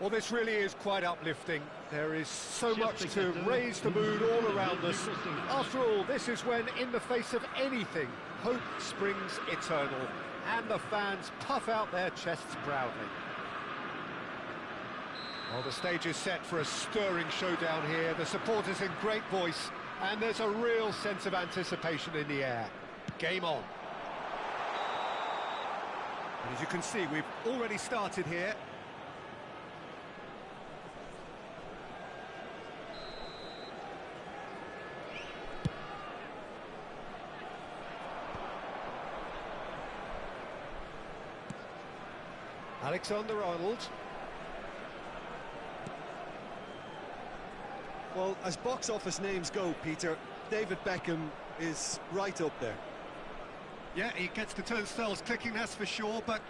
Well, this really is quite uplifting. There is so much to raise the mood all around us. After all, this is when, in the face of anything, hope springs eternal, and the fans puff out their chests proudly. Well, the stage is set for a stirring showdown here. The supporters in great voice, and there's a real sense of anticipation in the air. Game on. And as you can see, we've already started here. Alexander-Arnold. Well, as box office names go, Peter, David Beckham is right up there. Yeah, he gets the turnstiles clicking, that's for sure, but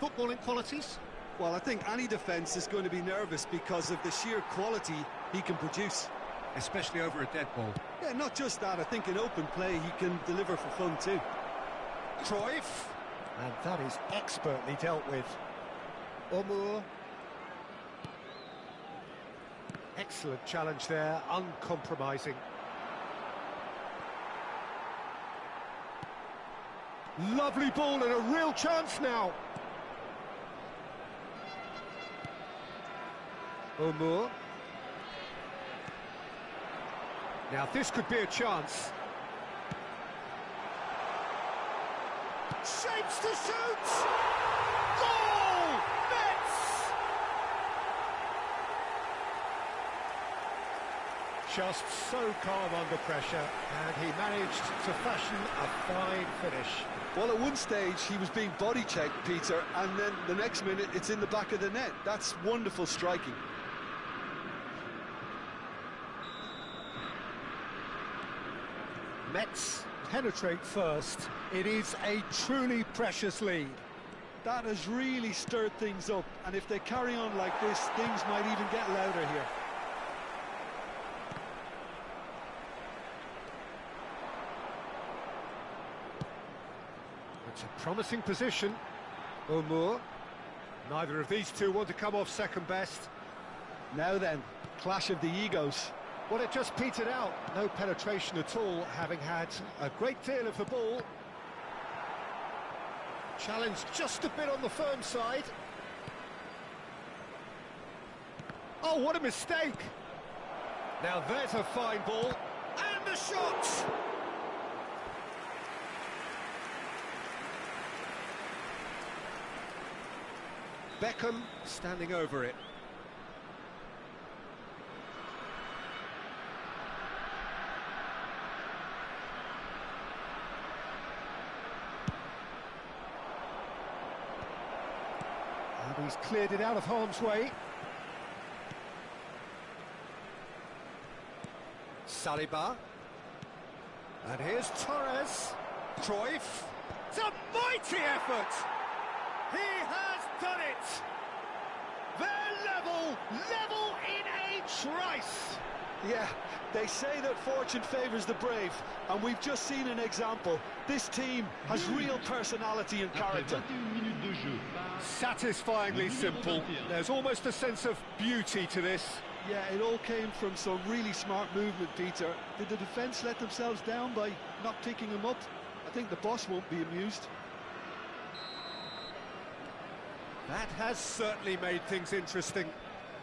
footballing qualities? Well, I think any defence is going to be nervous because of the sheer quality he can produce. Especially over a dead ball. Yeah, not just that, I think in open play he can deliver for fun too. Cruyff. And that is expertly dealt with. Omur. Excellent challenge there, uncompromising. Lovely ball and a real chance now. Omur. Now this could be a chance. Shapes to shoot! Goal! Nets! Just so calm under pressure, and he managed to fashion a fine finish. Well, at one stage he was being body checked, Peter, and then the next minute it's in the back of the net. That's wonderful striking. Mets penetrate first. It is a truly precious lead. That has really stirred things up, and if they carry on like this, things might even get louder here. It's a promising position. Omur. Neither of these two want to come off second best. Now then, clash of the egos. Well, it just petered out. No penetration at all, having had a great deal of the ball. Challenge just a bit on the firm side. Oh, what a mistake! Now there's a fine ball. And the shot! Beckham standing over it. And he's cleared it out of harm's way. Saliba. And here's Torres. Cruyff. It's a mighty effort! He has done it! They're level in a trice! Yeah, they say that fortune favours the brave, and we've just seen an example. This team has real personality and character. Satisfyingly simple. There's almost a sense of beauty to this. Yeah, it all came from some really smart movement, Peter. Did the defence let themselves down by not picking him up? I think the boss won't be amused. That has certainly made things interesting.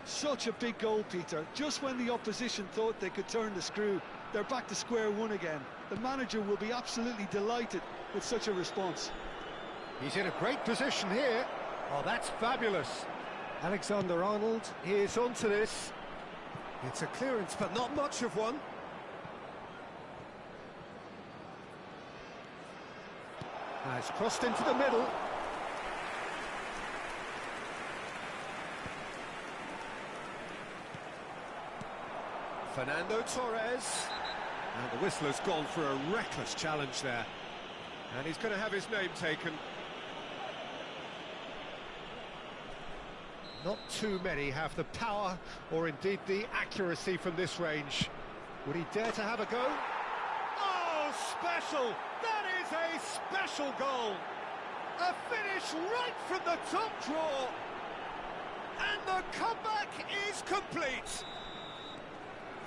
Such a big goal, Peter. Just when the opposition thought they could turn the screw, they're back to square one again. The manager will be absolutely delighted with such a response. He's in a great position here. Oh, that's fabulous. Alexander-Arnold is onto this. It's a clearance, but not much of one. Now it's crossed into the middle. Fernando Torres. And the whistler's gone for a reckless challenge there. And he's going to have his name taken. Not too many have the power or indeed the accuracy from this range. Would he dare to have a go? Oh, special! That is a special goal! A finish right from the top draw! And the comeback is complete.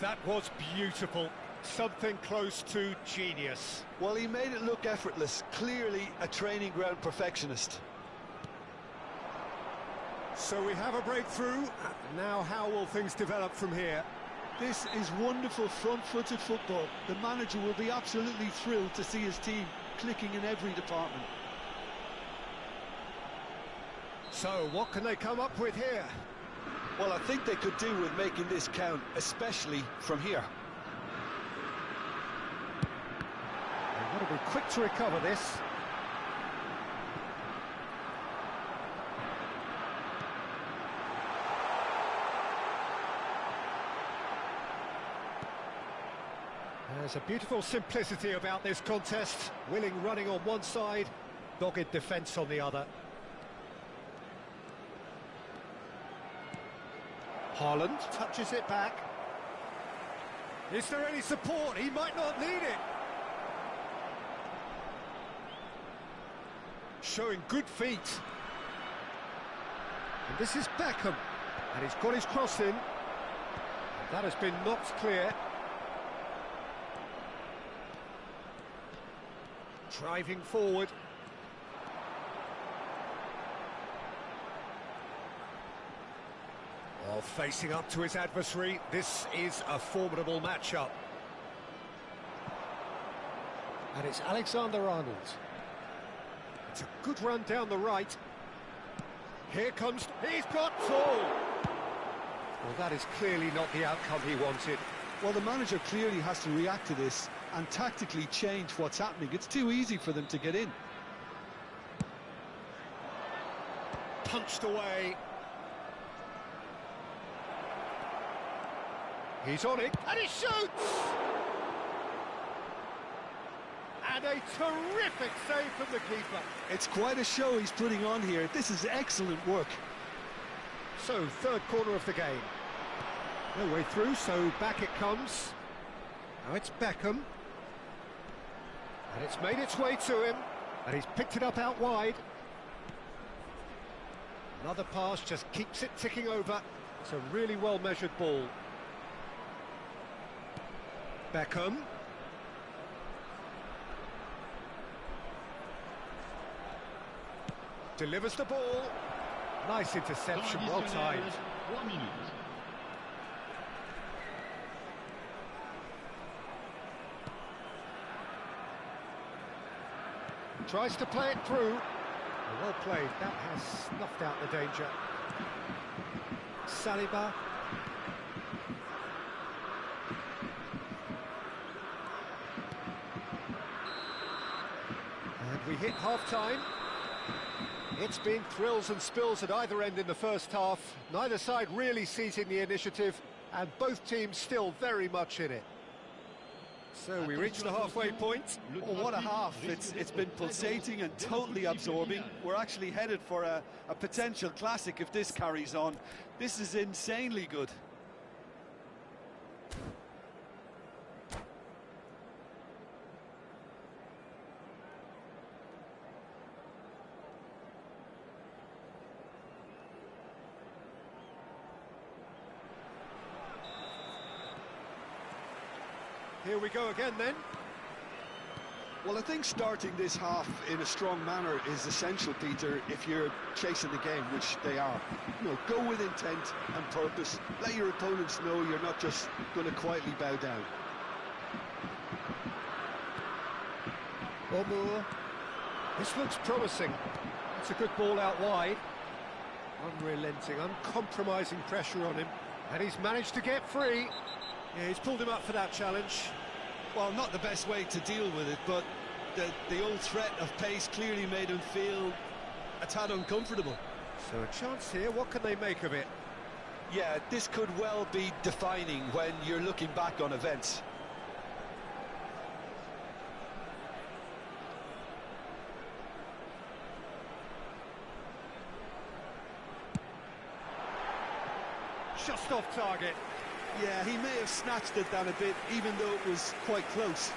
That was beautiful. Something close to genius. Well, he made it look effortless. Clearly a training ground perfectionist. So we have a breakthrough. Now how will things develop from here? This is wonderful front-footed football. The manager will be absolutely thrilled to see his team clicking in every department. So what can they come up with here? Well, I think they could do with making this count, especially from here. They've got to be quick to recover this. There's a beautiful simplicity about this contest. Willing running on one side, dogged defence on the other. Haaland touches it back. Is there any support? He might not need it. Showing good feet. And this is Beckham. And he's got his cross in. And that has been knocked clear. Driving forward. While facing up to his adversary, this is a formidable matchup. And it's Alexander-Arnold. It's a good run down the right. Here comes... He's got full! Well, that is clearly not the outcome he wanted. Well, the manager clearly has to react to this and tactically change what's happening. It's too easy for them to get in. Punched away. He's on it, and he shoots! And a terrific save from the keeper. It's quite a show he's putting on here. This is excellent work. So, third corner of the game. No way through, so back it comes. Now it's Beckham. And it's made its way to him. And he's picked it up out wide. Another pass just keeps it ticking over. It's a really well-measured ball. Beckham. Delivers the ball. Nice interception, well timed. 1 minute. Tries to play it through. Well played, that has snuffed out the danger. Saliba. And we hit half-time. It's been thrills and spills at either end in the first half. Neither side really seizing the initiative, and both teams still very much in it. So we reach the halfway point. Oh, what a half. It's been pulsating and totally absorbing. We're actually headed for a potential classic if this carries on. This is insanely good. Here we go again then. Well, I think starting this half in a strong manner is essential, Peter, if you're chasing the game, which they are. You know, go with intent and purpose. Let your opponents know you're not just going to quietly bow down. Omo. This looks promising. It's a good ball out wide. Unrelenting, uncompromising pressure on him. And he's managed to get free. Yeah, he's pulled him up for that challenge. Well, not the best way to deal with it, but the old threat of pace clearly made him feel a tad uncomfortable. So a chance here, what can they make of it? Yeah, this could well be defining when you're looking back on events. Just off target. Yeah, he may have snatched it down a bit, even though it was quite close.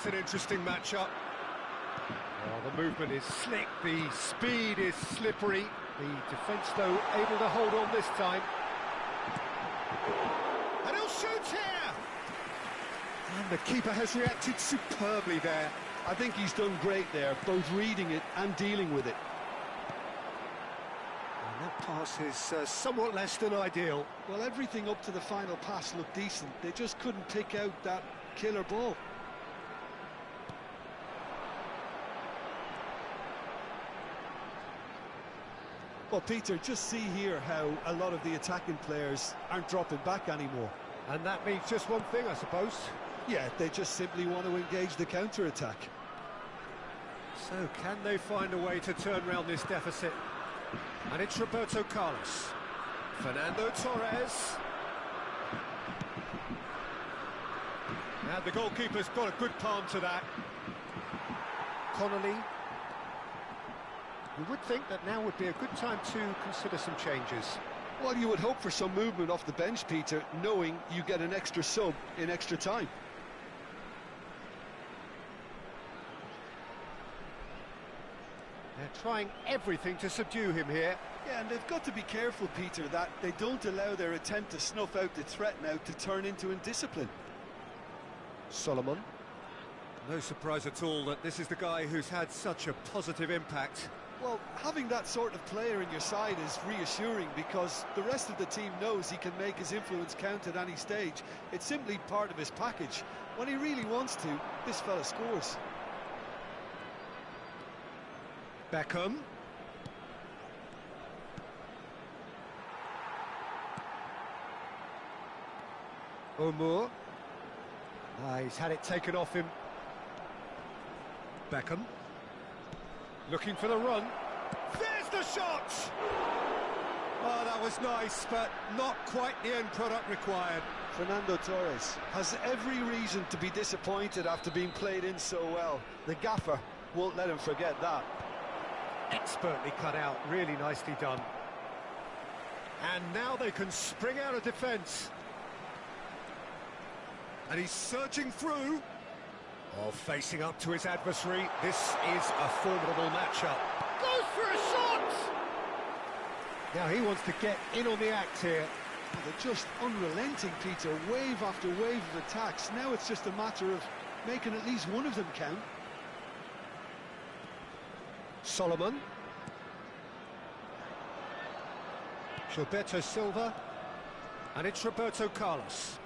is an interesting matchup. Oh, the movement is slick, the speed is slippery. The defence, though, able to hold on this time. And he'll shoot here! And the keeper has reacted superbly there. I think he's done great there, both reading it and dealing with it. And that pass is somewhat less than ideal. Well, everything up to the final pass looked decent. They just couldn't pick out that killer ball. Well, Peter, just see here how a lot of the attacking players aren't dropping back anymore. And that means just one thing, I suppose. Yeah, they just simply want to engage the counter-attack. So, can they find a way to turn around this deficit? And it's Roberto Carlos. Fernando Torres. And the goalkeeper's got a good palm to that. Connolly. You would think that now would be a good time to consider some changes. Well, you would hope for some movement off the bench, Peter, knowing you get an extra sub in extra time. They're trying everything to subdue him here. Yeah, and they've got to be careful, Peter, that they don't allow their attempt to snuff out the threat now to turn into indiscipline. Solomon. No surprise at all that this is the guy who's had such a positive impact. Well, having that sort of player in your side is reassuring because the rest of the team knows he can make his influence count at any stage. It's simply part of his package. When he really wants to, this fella scores. Beckham. Omour. He's had it taken off him. Beckham. Looking for the run. There's the shot! Oh, that was nice, but not quite the end product required. Fernando Torres has every reason to be disappointed after being played in so well. The gaffer won't let him forget that. Expertly cut out, really nicely done. And now they can spring out of defence. And he's surging through. Oh, facing up to his adversary. This is a formidable matchup. Goes for a shot! Now he wants to get in on the act here. Well, they're just unrelenting, Peter. Wave after wave of attacks. Now it's just a matter of making at least one of them count. Solomon. Gilberto Silva. And it's Roberto Carlos.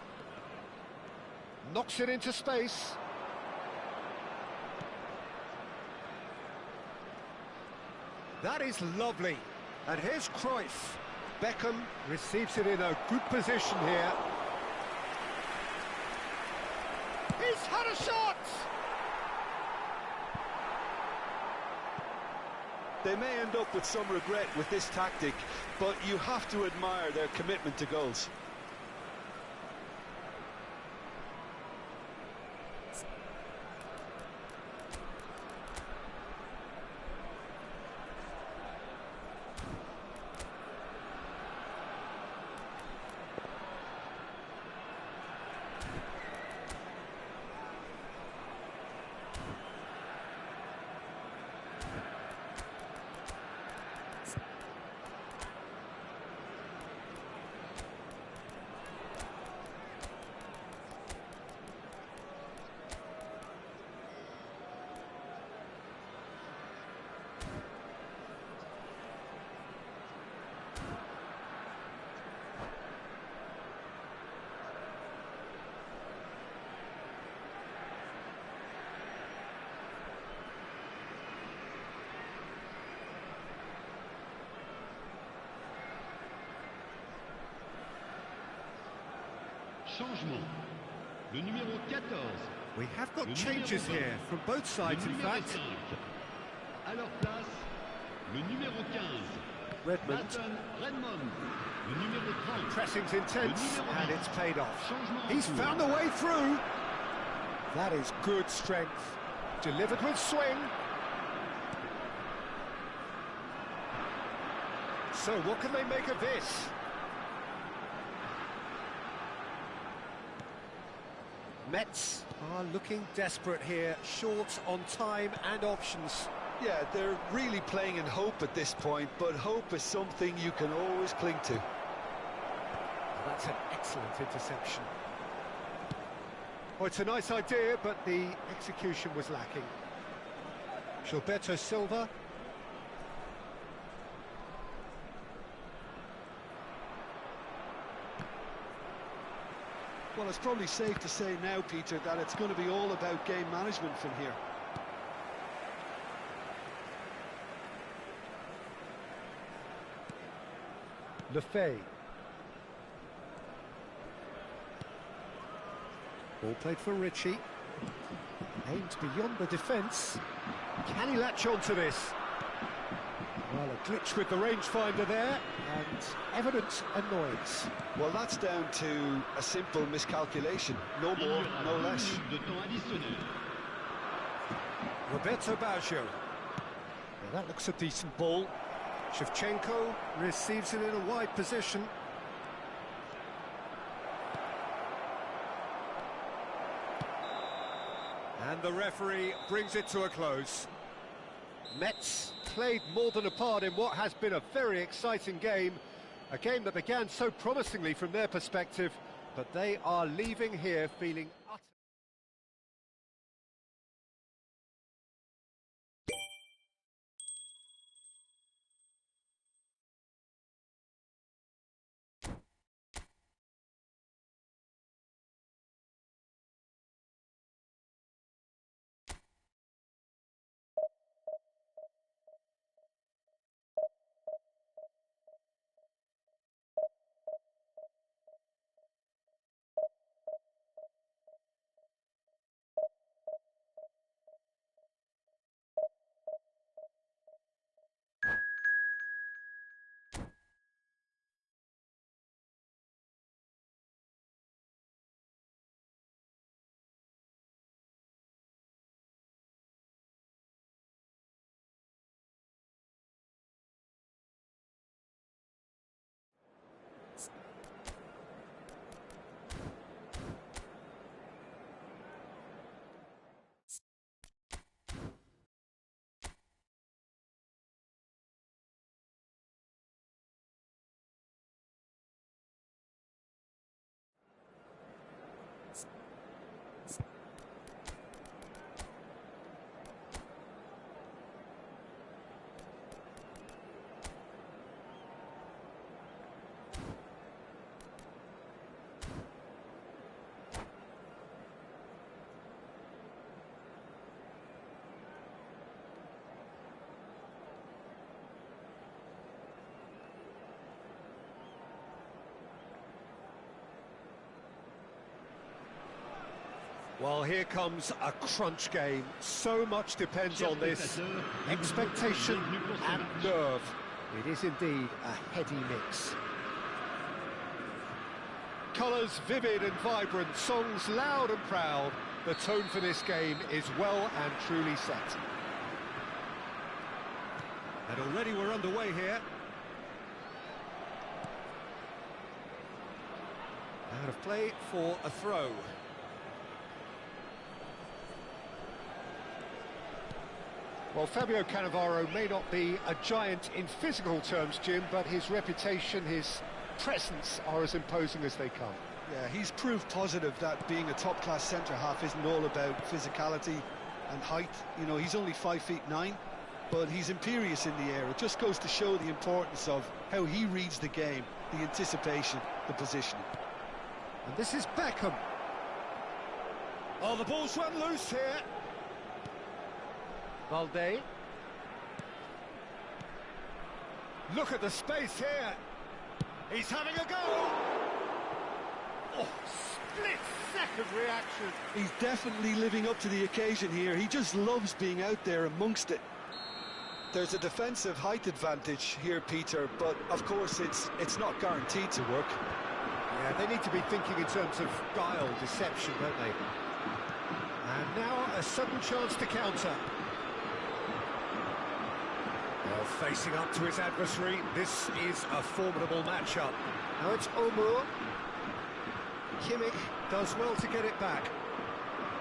Knocks it into space. That is lovely. And here's Cruyff. Beckham receives it in a good position here. He's had a shot! They may end up with some regret with this tactic, but you have to admire their commitment to goals. Changement. Le numéro 14. We have got changes here from both sides, in fact. 5. À leur place, le numéro 15. Redmond. Nathan Redmond. Le numéro 30. Pressing's intense, and it's paid off. Changement. He's found a way through. That is good strength. Delivered with swing. So what can they make of this? Metz. are looking desperate here, short on time and options. Yeah, they're really playing in hope at this point, but hope is something you can always cling to. That's an excellent interception. Well, it's a nice idea, but the execution was lacking. Gilberto Silva. Well, it's probably safe to say now, Peter, that it's going to be all about game management from here. Lefebvre. Ball played for Ritchie. Aimed beyond the defence. Can he latch on to this? Well, a glitch with the rangefinder there, and evident annoyance. Well, that's down to a simple miscalculation. No more, no less. Roberto Baggio. Yeah, that looks a decent ball. Shevchenko receives it in a wide position. And the referee brings it to a close. Metz played more than a part in what has been a very exciting game. A game that began so promisingly from their perspective, but they are leaving here feeling utter. Well, here comes a crunch game. So much depends on this. Expectation and nerve. It is indeed a heady mix. Colours vivid and vibrant, songs loud and proud. The tone for this game is well and truly set. And already we're underway here. Out of play for a throw. Well, Fabio Cannavaro may not be a giant in physical terms, Jim, but his reputation, his presence are as imposing as they come. Yeah, he's proof positive that being a top-class centre-half isn't all about physicality and height. You know, he's only 5'9", but he's imperious in the air. It just goes to show the importance of how he reads the game, the anticipation, the positioning. And this is Beckham. Oh, the ball's run loose here. Valde. Look at the space here. He's having a go. Oh, split-second reaction. He's definitely living up to the occasion here. He just loves being out there amongst it. There's a defensive height advantage here, Peter, but of course it's not guaranteed to work. Yeah, they need to be thinking in terms of guile, deception, don't they? And now a sudden chance to counter. Well, facing up to his adversary, this is a formidable matchup. Now it's Omur. Kimmich does well to get it back.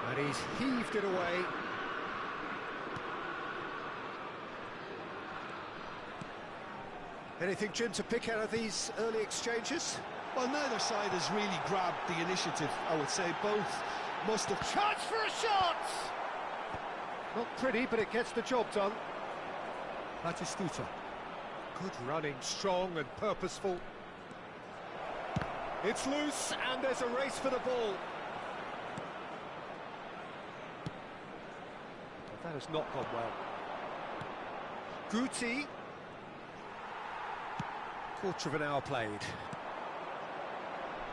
And he's heaved it away. Anything, Jim, to pick out of these early exchanges? Well, neither side has really grabbed the initiative, I would say. Both must have... Chance for a shot! Not pretty, but it gets the job done. Batistuta. Good running, strong and purposeful. It's loose, and there's a race for the ball. But that has not gone well. Guti. Quarter of an hour played.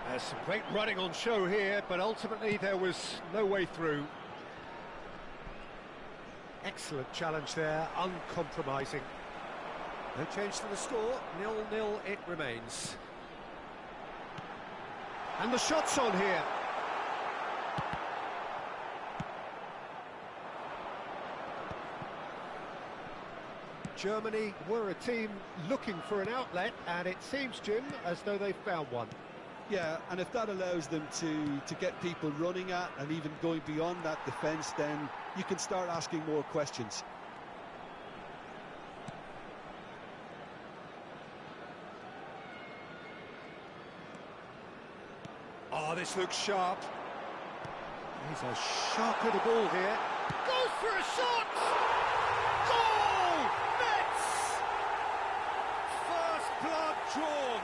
There's some great running on show here, but ultimately there was no way through. Excellent challenge there, uncompromising. No change to the score, 0-0 it remains. And the shot's on here. Germany were a team looking for an outlet, and it seems, Jim, as though they've found one. Yeah, and if that allows them to get people running at and even going beyond that defence, then you can start asking more questions. Oh, this looks sharp. He's a sharp little ball here. Goes for a shot! Goal! Nets! First blood drawn.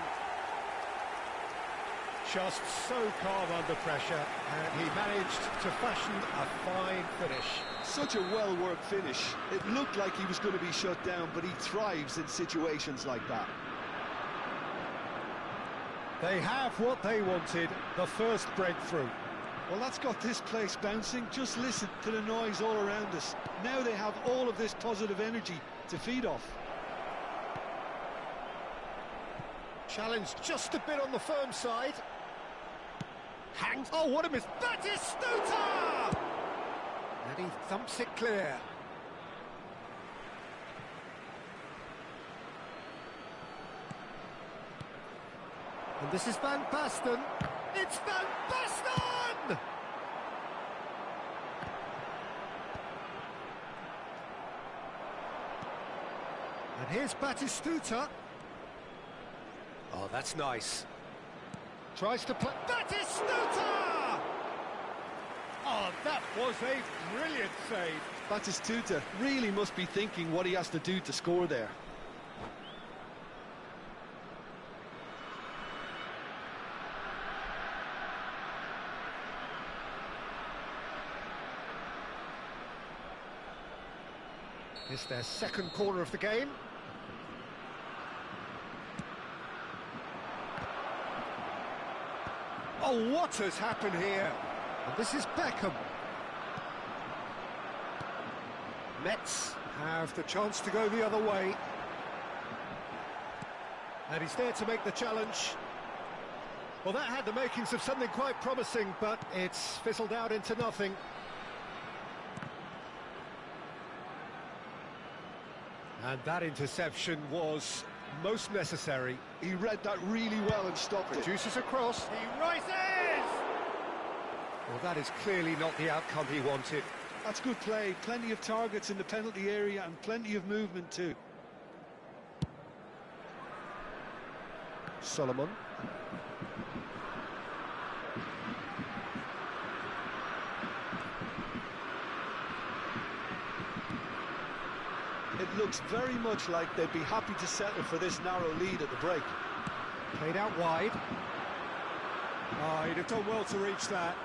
Just so calm under pressure, and he managed to fashion a fine finish. Such a well-worked finish. It looked like he was going to be shut down, but he thrives in situations like that. They have what they wanted, the first breakthrough. Well, that's got this place bouncing. Just listen to the noise all around us. Now they have all of this positive energy to feed off. Challenge just a bit on the firm side. Hangs. Oh, what a miss. Batistuta! And he thumps it clear. And this is Van Basten. It's Van Basten! And here's Batistuta. Oh, that's nice. Tries to play. Batistuta! Oh, that was a brilliant save. Batistuta really must be thinking what he has to do to score there. It's their second corner of the game. Oh, what has happened here? And this is Beckham. Mets have the chance to go the other way. And he's there to make the challenge. Well, that had the makings of something quite promising, but it's fizzled out into nothing. And that interception was most necessary. He read that really well and stopped it. Produces a cross. He rises! Well, that is clearly not the outcome he wanted. That's good play. Plenty of targets in the penalty area and plenty of movement too. Solomon. It looks very much like they'd be happy to settle for this narrow lead at the break. Played out wide. Oh, he'd have done well to reach that.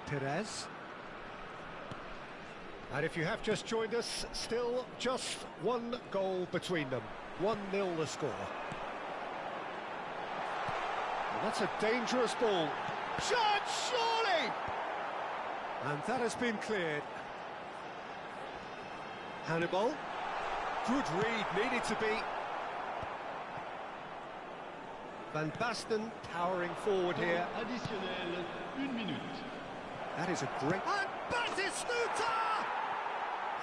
Perez. And if you have just joined us, still just one goal between them. 1-0 the score. Well, that's a dangerous ball. Shot, surely! And that has been cleared. Hannibal. Good read, needed to be. Van Basten powering forward here. Additionnel, 1 minute. That is a great... And Batistuta!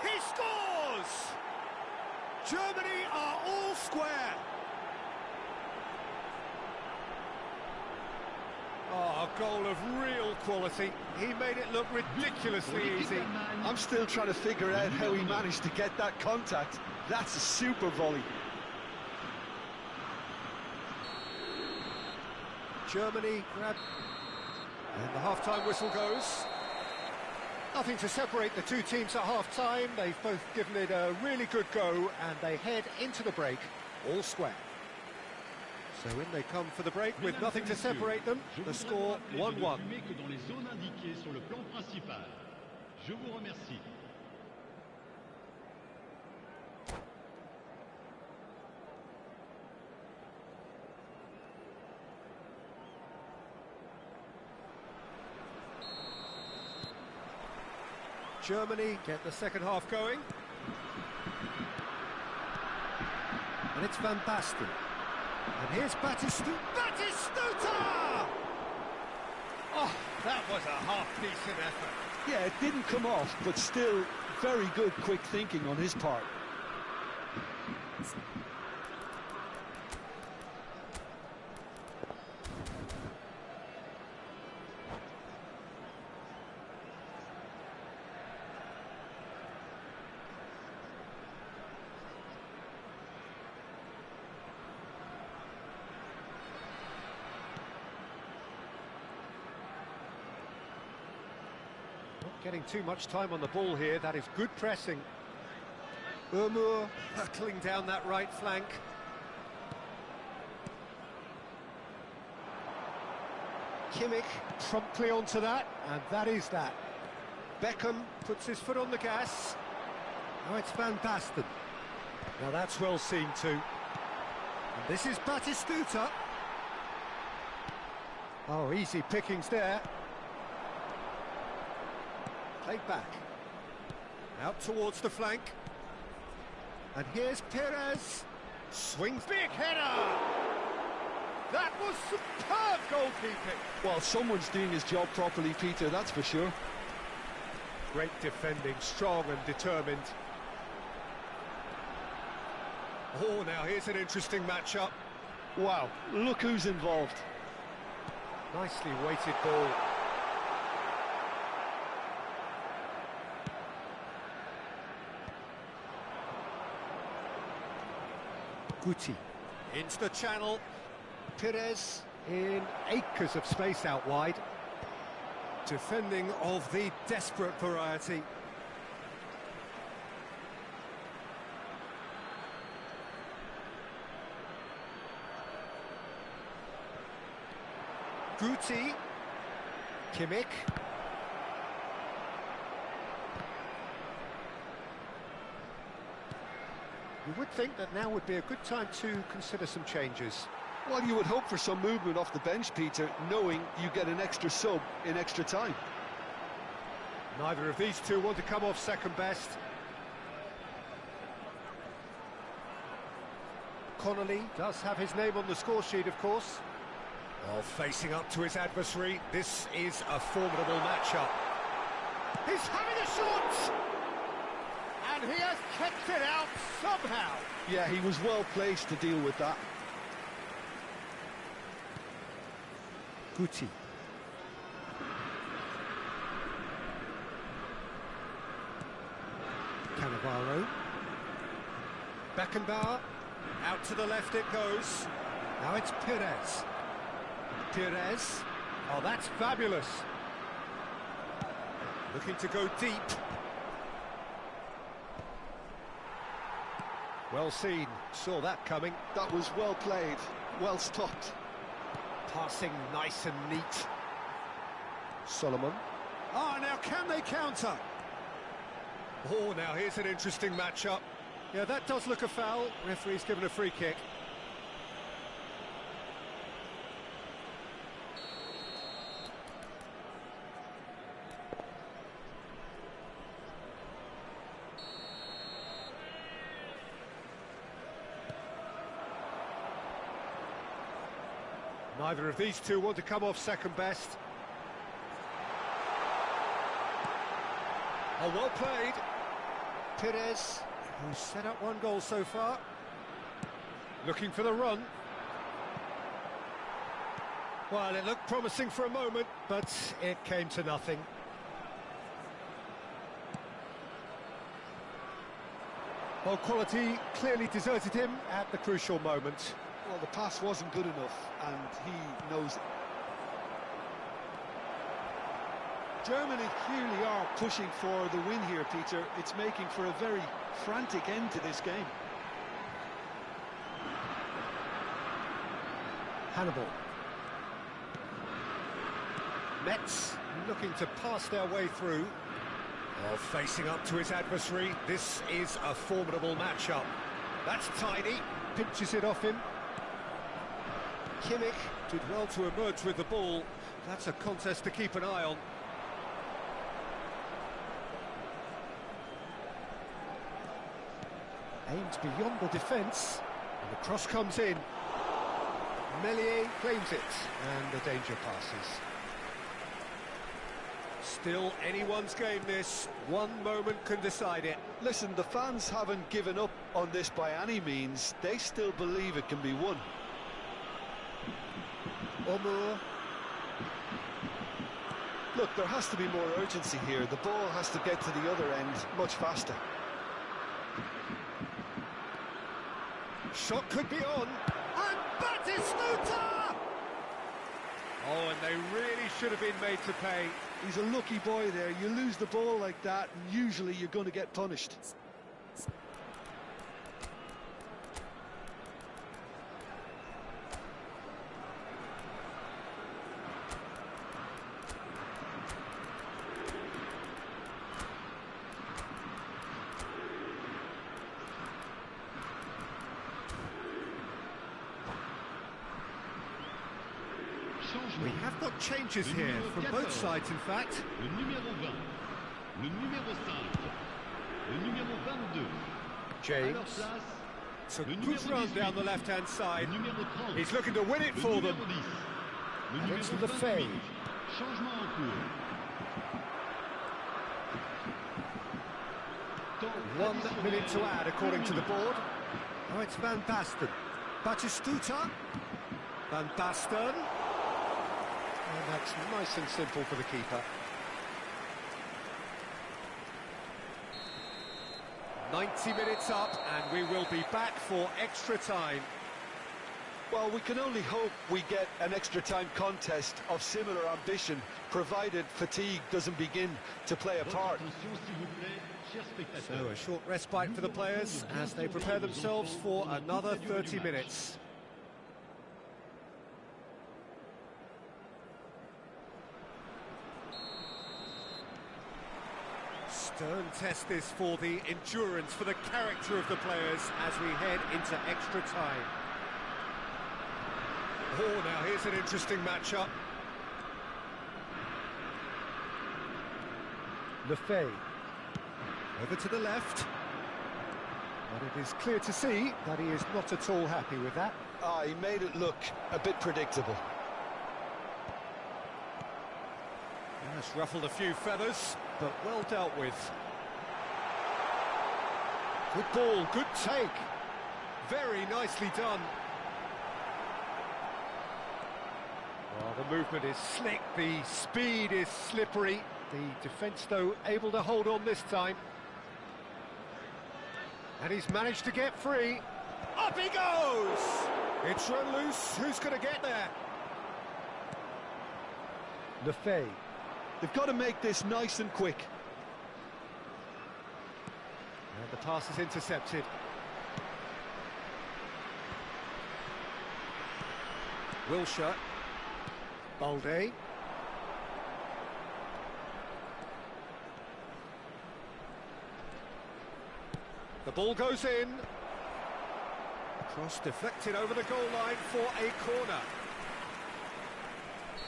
He scores! scores. Germany are all square. Oh, a goal of real quality. He made it look ridiculously easy. I'm still trying to figure out how he managed to get that contact. That's a super volley. Germany grab... And the half-time whistle goes. Nothing to separate the two teams at half-time. They've both given it a really good go, and they head into the break, all square. So in they come for the break with nothing to separate them. The score 1-1. Germany get the second half going. And it's Van Basten. And here's Batistuta! Oh, that was a half-decent effort. Yeah, it didn't come off, but still very good quick thinking on his part. Not getting too much time on the ball here. That is good pressing. Umur hurtling down that right flank. Kimmich promptly onto that, and that is that. Beckham puts his foot on the gas. Now it's Van Basten. Now that's well seen too. And this is Batistuta. Oh, easy pickings there. Played back. Out towards the flank. And here's Perez. Swings, big header! That was superb goalkeeping. Well, someone's doing his job properly, Peter, that's for sure. Great defending, strong and determined. Oh, now here's an interesting matchup. Wow, look who's involved. Nicely weighted ball. Guti into the channel. Perez in acres of space out wide. Defending of the desperate variety. Guti. Kimmich. You would think that now would be a good time to consider some changes. Well, you would hope for some movement off the bench, Peter, knowing you get an extra sub in extra time. Neither of these two want to come off second best. Connolly does have his name on the score sheet, of course. While facing up to his adversary, this is a formidable matchup. He's having a shot! And he has kept it out somehow. Yeah, he was well placed to deal with that. Guti. Cannavaro. Beckenbauer. Out to the left it goes. Now it's Perez. Perez. Oh, that's fabulous. Looking to go deep. Well seen. Saw that coming. That was well played, well stopped. Passing nice and neat. Solomon. Ah, now can they counter? Oh, now here's an interesting matchup. Yeah, that does look a foul. Referee's given a free kick. Neither of these two want to come off second best. Oh, well played. Perez who's set up one goal so far. Looking for the run. Well, it looked promising for a moment, but it came to nothing. Well, quality clearly deserted him at the crucial moment. Well, the pass wasn't good enough, and he knows it. Germany clearly are pushing for the win here, Peter. It's making for a very frantic end to this game. Hannibal. Metz looking to pass their way through. Well, facing up to his adversary, this is a formidable matchup. That's tiny, pinches it off him. Kimmich did well to emerge with the ball. That's a contest to keep an eye on. Aimed beyond the defence, and the cross comes in. Meslier claims it, and the danger passes. Still anyone's game, this. One moment can decide it. Listen, the fans haven't given up on this by any means. They still believe it can be won. Omur. Look, there has to be more urgency here. The ball has to get to the other end much faster. Shot could be on. And Batistuta! Oh, and they really should have been made to pay. He's a lucky boy there. You lose the ball like that, and usually you're going to get punished. We have got changes here from both sides, in fact. Le numéro 20, le numéro 5, le numéro 22. James. It's a good run down the left-hand side. He's looking to win it for them. And it's Lefebvre. Changement en cours. 1 minute to add, according to the board. Oh, it's Van Basten. Batistuta. Van Basten. And that's nice and simple for the keeper. 90 minutes up, and we will be back for extra time. Well, we can only hope we get an extra time contest of similar ambition, provided fatigue doesn't begin to play a part. So a short respite for the players as they prepare themselves for another 30 minutes. Stern test this for the endurance, for the character of the players as we head into extra time. Oh, now here's an interesting matchup. Lefebvre. Over to the left. But it is clear to see that he is not at all happy with that. He made it look a bit predictable. That's ruffled a few feathers, but well dealt with. Good ball, good take. Very nicely done. Well, the movement is slick, the speed is slippery. The defence, though, able to hold on this time. And he's managed to get free. Up he goes! It's run loose. Who's going to get there? Lefebvre. They've got to make this nice and quick. And the pass is intercepted. Wilshere. Balde. The ball goes in. Cross deflected over the goal line for a corner.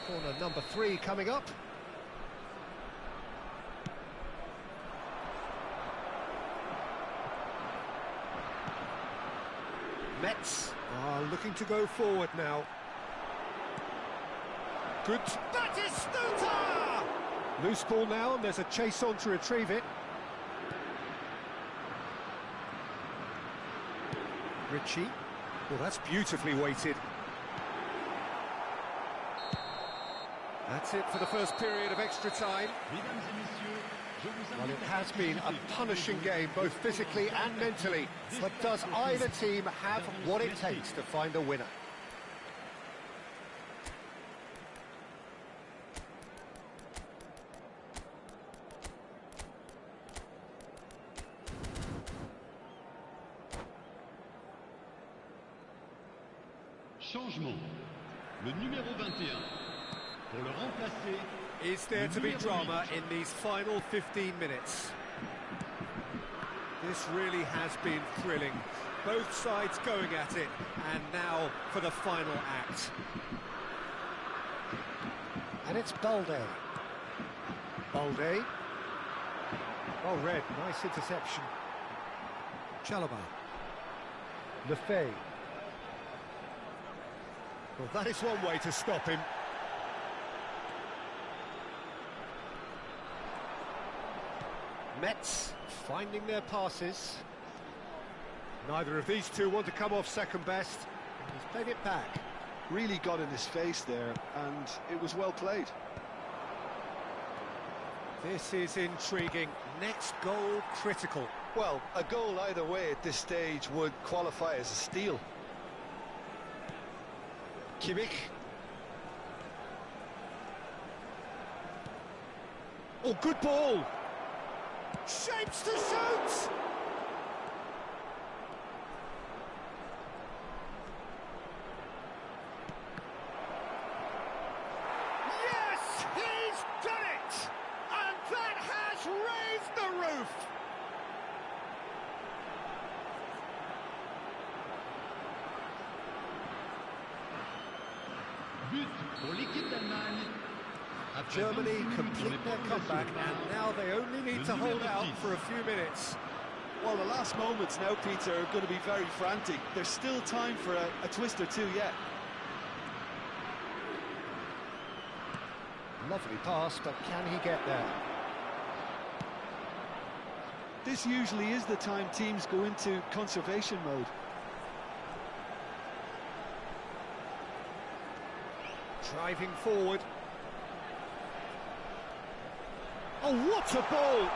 Corner number 3 coming up. Metz are looking to go forward now. Good. Batistuta! Loose ball now, and there's a chase on to retrieve it. Ritchie. Well, that's beautifully weighted. That's it for the first period of extra time. Mesdames et messieurs, je vous Well, invite it à has been a punishing game, both physically and mentally. But does either team have what it takes to find a winner? changement. Le numéro 21. Pour le remplacer, Is there to be drama in these final 15 minutes? This really has been thrilling. Both sides going at it, and now for the final act. And it's Balde. Balde. Well read, nice interception. Chalobah. Lefebvre. Well, that is one way to stop him. Metz finding their passes. Neither of these two want to come off second best. He's played it back. Really got in his face there, and it was well played. This is intriguing. Next goal critical. Well, a goal either way at this stage would qualify as a steal. Kimmich. Oh, good ball. Shapes to shoot. Yes, he's done it. And that has raised the roof. but pour l'équipe d'Allemagne. Après Germany 26 minutes complete dans their les comeback, prolongations. and now they only need to hold out for a few minutes. Well, the last moments now, Peter, are going to be very frantic. There's still time for a twist or two yet. Lovely pass, but can he get there? This usually is the time teams go into conservation mode. Driving forward. Oh, what a ball!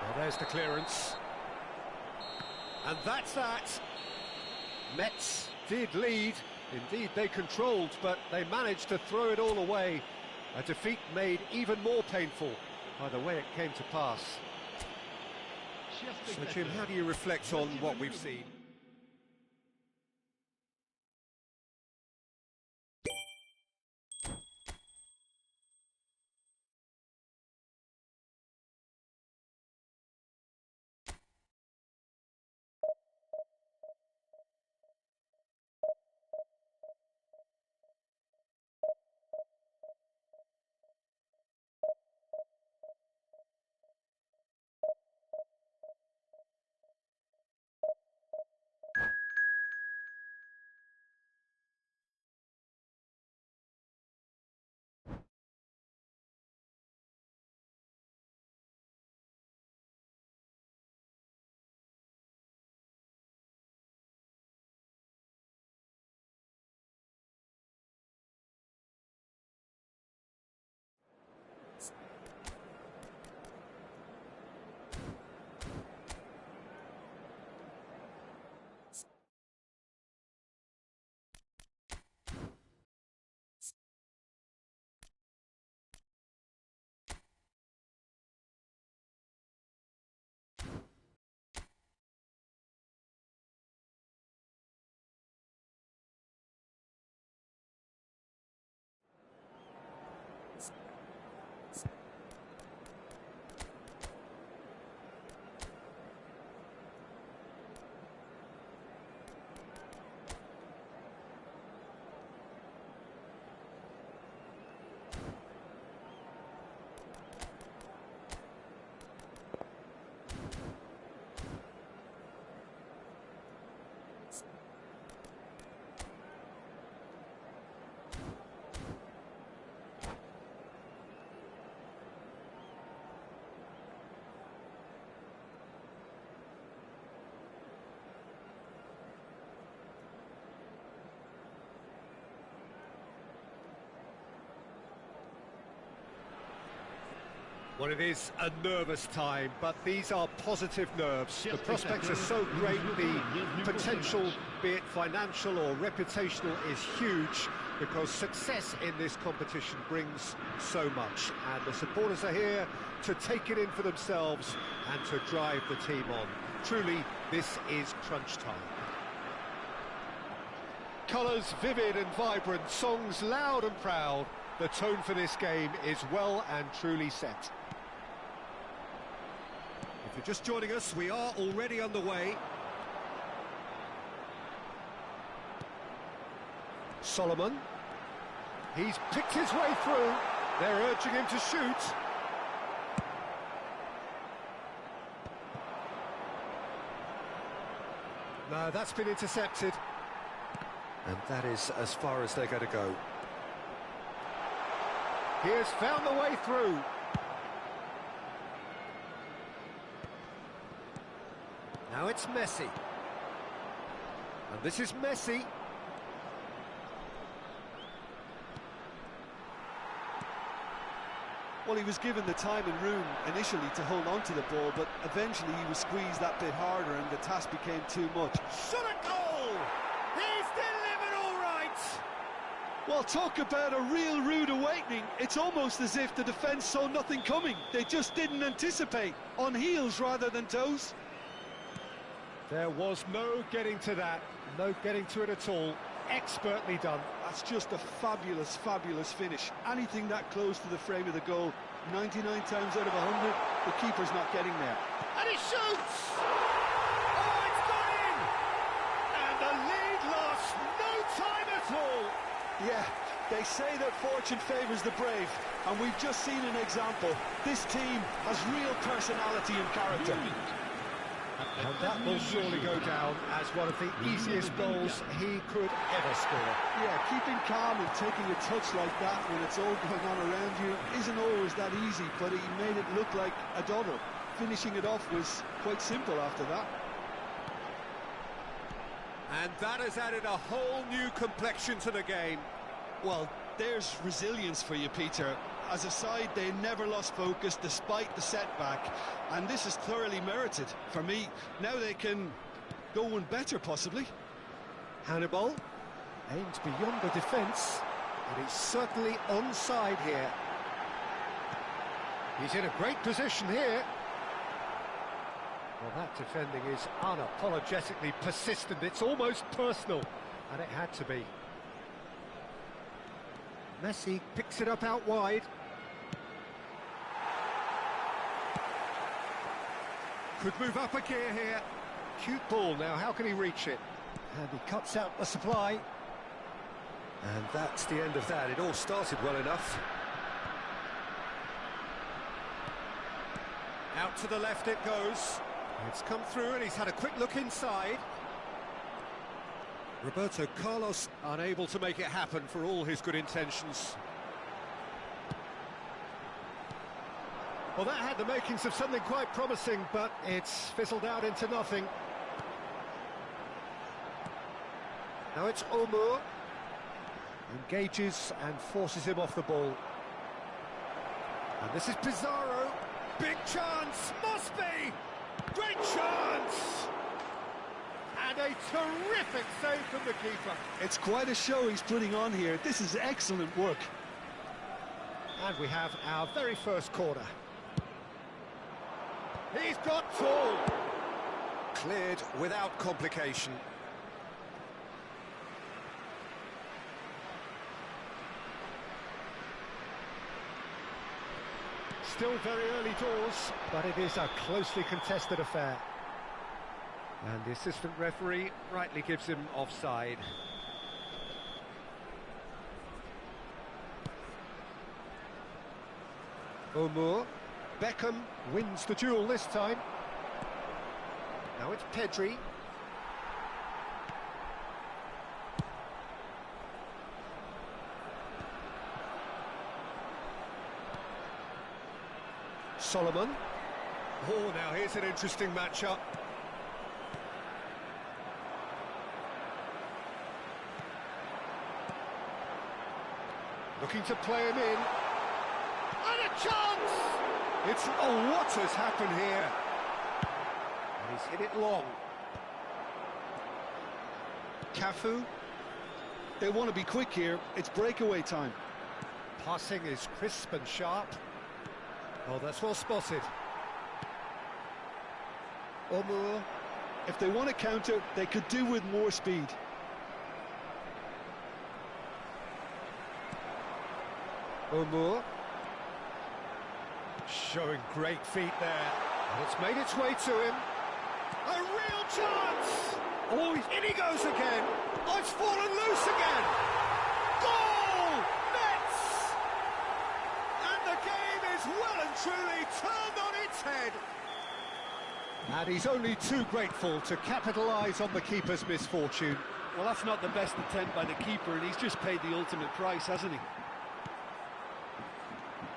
Well, there's the clearance. And that's that. Metz did lead. Indeed, they controlled, but they managed to throw it all away. A defeat made even more painful by the way it came to pass. Chers So, Jim, how do you reflect on what we've seen? Well, it is a nervous time, but these are positive nerves. The prospects are so great, the potential, be it financial or reputational, is huge, because success in this competition brings so much. And the supporters are here to take it in for themselves and to drive the team on. Truly, this is crunch time. Colours vivid and vibrant, songs loud and proud. The tone for this game is well and truly set. If you're just joining us, we are already underway. Solomon. He's picked his way through. They're urging him to shoot. No, that's been intercepted. And that is as far as they're going to go. He has found the way through. Now it's Messi. And this is Messi. Well, he was given the time and room initially to hold on to the ball, but eventually he was squeezed that bit harder and the task became too much. Shot a goal! He's delivered all right! Well, talk about a real rude awakening. It's almost as if the defence saw nothing coming. They just didn't anticipate. On heels rather than toes. There was no getting to that, no getting to it at all. Expertly done. That's just a fabulous, fabulous finish. Anything that close to the frame of the goal, 99 times out of 100, the keeper's not getting there. And he shoots! Oh, it's gone in! And the lead lost no time at all. Yeah, they say that fortune favours the brave, and we've just seen an example. This team has real personality and character. And that will surely go down as one of the easiest goals he could ever score. Yeah, keeping calm and taking a touch like that when it's all going on around you isn't always that easy, but he made it look like a doddle. Finishing it off was quite simple after that. And that has added a whole new complexion to the game. Well, there's resilience for you, Peter. As a side, they never lost focus despite the setback, and this is thoroughly merited. For me, now they can go one better, possibly. Hannibal aims beyond the defence, and he's certainly onside here. He's in a great position here. Well, that defending is unapologetically persistent. It's almost personal, and it had to be. Messi picks it up out wide. Could move up a gear here. Cute ball now, how can he reach it? And he cuts out the supply. And that's the end of that. It all started well enough. Out to the left it goes. It's come through and he's had a quick look inside. Roberto Carlos unable to make it happen for all his good intentions. Well, that had the makings of something quite promising, but it's fizzled out into nothing. Now it's Oumou. Engages and forces him off the ball. And this is Pizarro. Big chance, must be! Great chance! And a terrific save from the keeper. It's quite a show he's putting on here. This is excellent work. And we have our very first corner. He's got tall. Cleared without complication. Still very early doors, but it is a closely contested affair. And the assistant referee rightly gives him offside. Oumou. Beckham wins the duel this time. Now it's Pedri. Solomon. Oh, now here's an interesting matchup. Looking to play him in. And a chance! It's... Oh, what has happened here? And he's hit it long. Cafu. They want to be quick here. It's breakaway time. Passing is crisp and sharp. Oh, that's well spotted. Omur. If they want to counter, they could do with more speed. Omur. Showing great feet there. And it's made its way to him. A real chance! Oh, in he goes again. Oh, it's fallen loose again. Goal! Mets! And the game is well and truly turned on its head. And he's only too grateful to capitalise on the keeper's misfortune. Well, that's not the best attempt by the keeper, and he's just paid the ultimate price, hasn't he?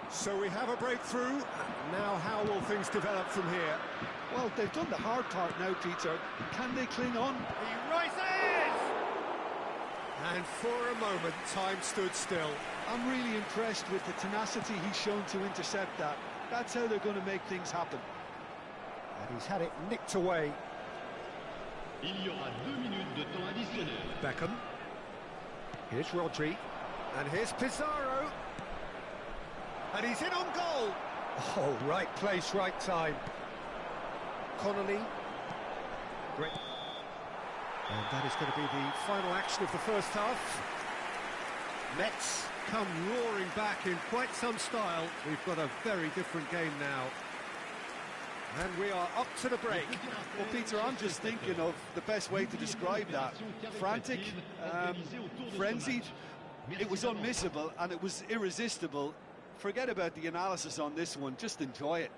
So we have a breakthrough. Now how will things develop from here? Well, they've done the hard part now, Peter. Can they cling on? He rises! And for a moment, time stood still. I'm really impressed with the tenacity he's shown to intercept that. That's how they're going to make things happen. And he's had it nicked away. Il y aura 2 minutes de temps additionnel. Beckham. Here's Rodri. And here's Pizarro. And he's in on goal. Oh, right place, right time. Connolly. Great. And that is going to be the final action of the first half. Mets come roaring back in quite some style. We've got a very different game now. And we are up to the break. Well, Peter, I'm just thinking of the best way to describe that. Frantic, frenzied. It was unmissable and it was irresistible. Forget about the analysis on this one, just enjoy it.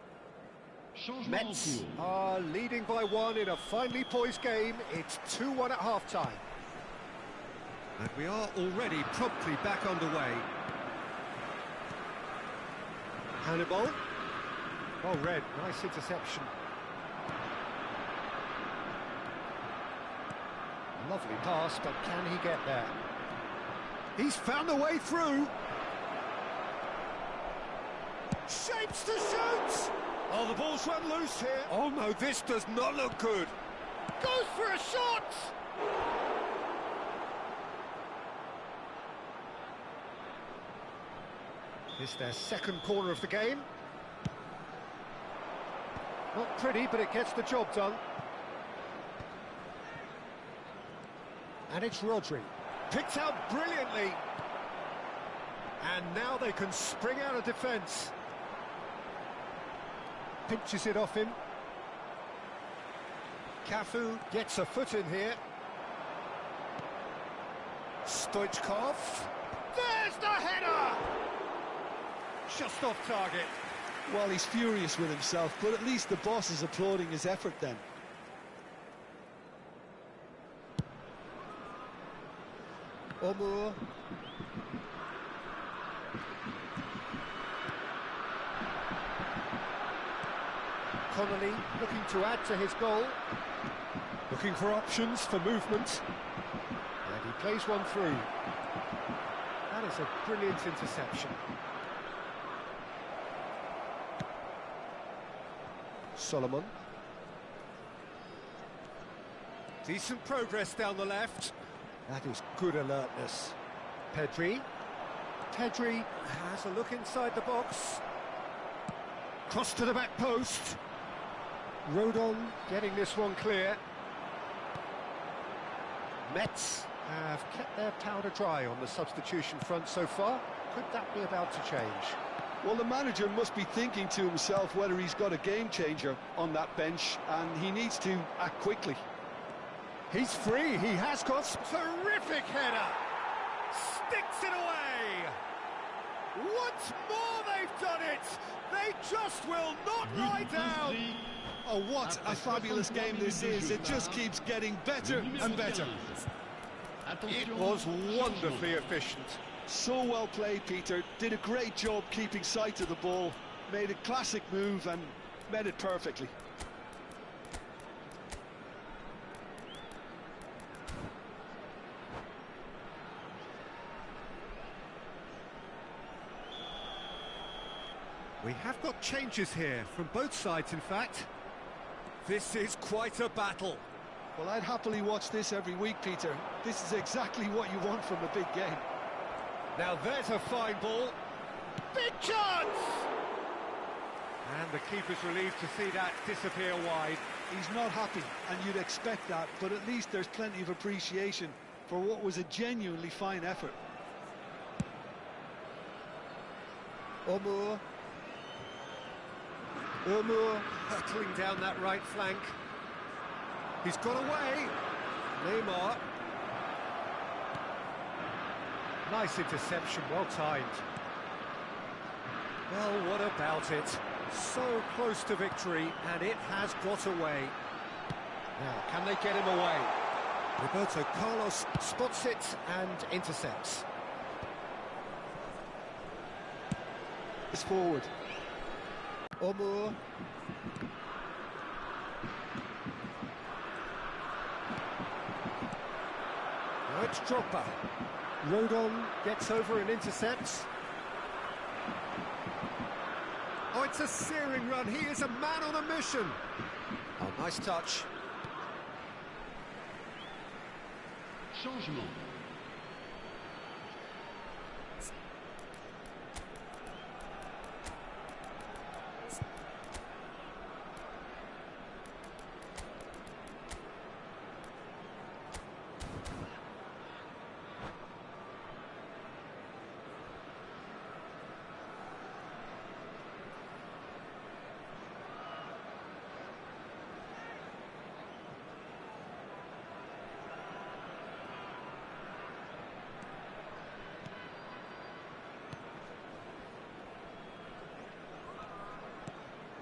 Mets are leading by 1 in a finely poised game. It's 2-1 at half-time. And we are already promptly back underway. Hannibal. Oh, Red, nice interception. Lovely pass, but can he get there? He's found a way through. Shapes to shoot! Oh, the ball's run loose here. Oh no, this does not look good. Goes for a shot! It's their second corner of the game. Not pretty, but it gets the job done. And it's Rodri. Picked out brilliantly. And now they can spring out of defence. Pinches it off him. Cafu gets a foot in here. Stoichkov. There's the header! Just off target. Well, he's furious with himself, but at least the boss is applauding his effort then. Omur. Connolly looking to add to his goal. Looking for options for movement. And he plays one through. That is a brilliant interception. Solomon. Decent progress down the left. That is good alertness. Pedri. Pedri has a look inside the box. Cross to the back post. Rodon getting this one clear. Mets have kept their powder dry on the substitution front so far. Could that be about to change? Well, the manager must be thinking to himself whether he's got a game changer on that bench, and he needs to act quickly. He's free, he has got terrific header. Sticks it away. Once more they've done it. They just will not lie down. Oh, what a fabulous game this is. It just keeps getting better and better. It was wonderfully efficient. So well played, Peter. Did a great job keeping sight of the ball. Made a classic move and met it perfectly. We have got changes here from both sides, in fact. This is quite a battle. Well, I'd happily watch this every week, Peter. This is exactly what you want from a big game. Now there's a fine ball. Big chance! And the keeper's relieved to see that disappear wide. He's not happy, and you'd expect that, but at least there's plenty of appreciation for what was a genuinely fine effort. Omur hurtling down that right flank. He's got away. Neymar. Nice interception, well timed. Well, what about it? So close to victory, and it has got away. Now, can they get him away? Roberto Carlos spots it and intercepts. It's forward. Omur. Now it's Drogba. Rodon gets over and intercepts. Oh, it's a searing run. He is a man on a mission. Oh, nice touch. Changement.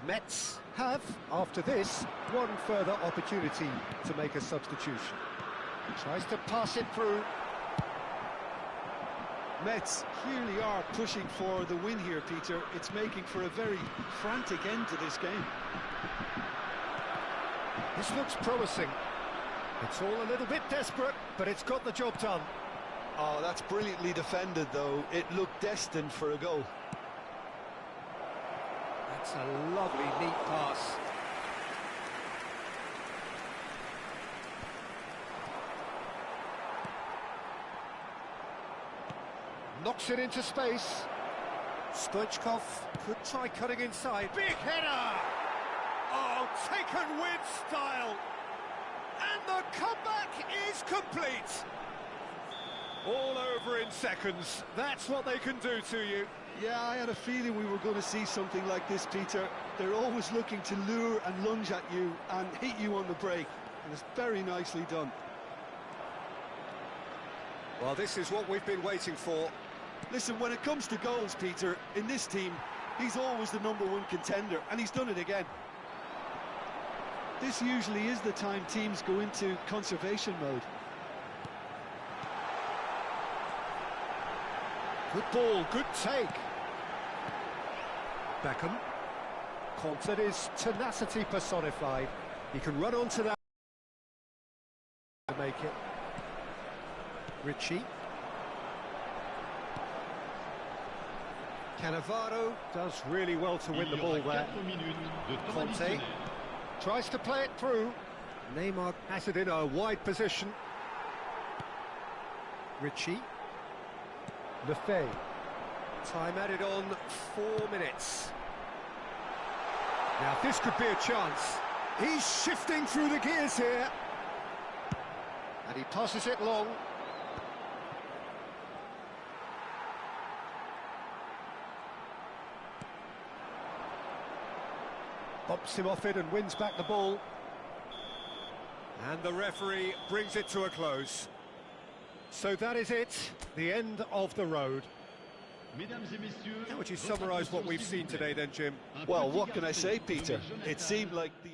Mets have, after this, one further opportunity to make a substitution. Tries to pass it through. Mets clearly are pushing for the win here, Peter. It's making for a very frantic end to this game. This looks promising. It's all a little bit desperate, but it's got the job done. Oh, that's brilliantly defended, though. It looked destined for a goal. That's a lovely, neat pass. Knocks it into space. Stoichkov could try cutting inside. Big header! Oh, taken with style! And the comeback is complete! All over in seconds. That's what they can do to you. Yeah, I had a feeling we were going to see something like this, Peter. They're always looking to lure and lunge at you and hit you on the break. And it's very nicely done. Well, this is what we've been waiting for. Listen, when it comes to goals, Peter, in this team, he's always the #1 contender, and he's done it again. This usually is the time teams go into conservation mode. Good ball, good take. Beckham. Content is tenacity personified. He can run onto that to make it. Ritchie. Cannavaro does really well to win the ball there. Conte tries to play it through. Neymar has it in a wide position. Ritchie. Lefebvre. Time added on 4 minutes. Now this could be a chance. He's shifting through the gears here. And he passes it long. Bumps him off it and wins back the ball. And the referee brings it to a close. So that is it, the end of the road. How would you summarise what we've seen today then, Jim? Well, what can I say, Peter? It seemed like the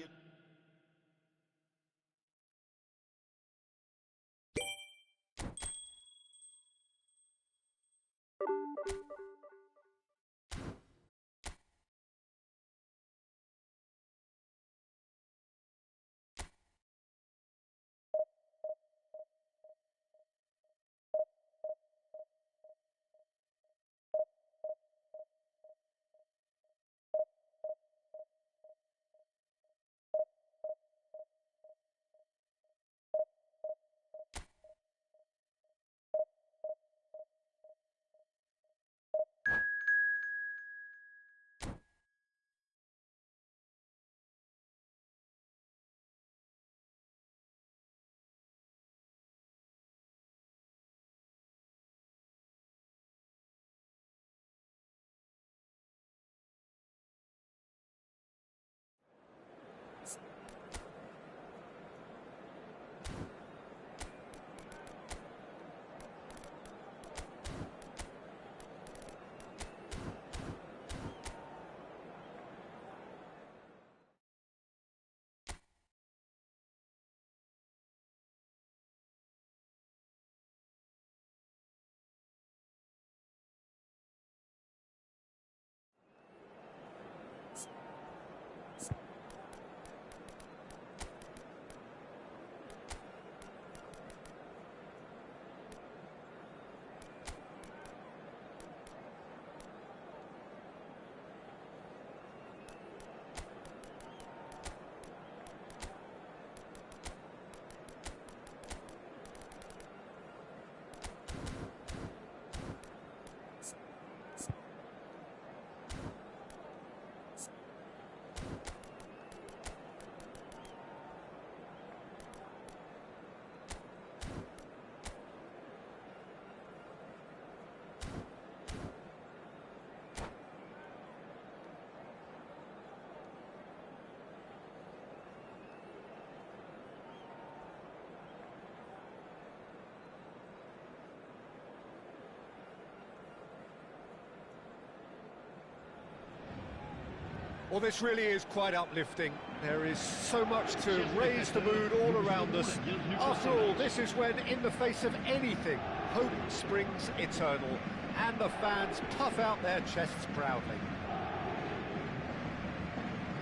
Well, this really is quite uplifting. There is so much to raise the mood all around us. After all, this is when, in the face of anything, hope springs eternal, and the fans puff out their chests proudly.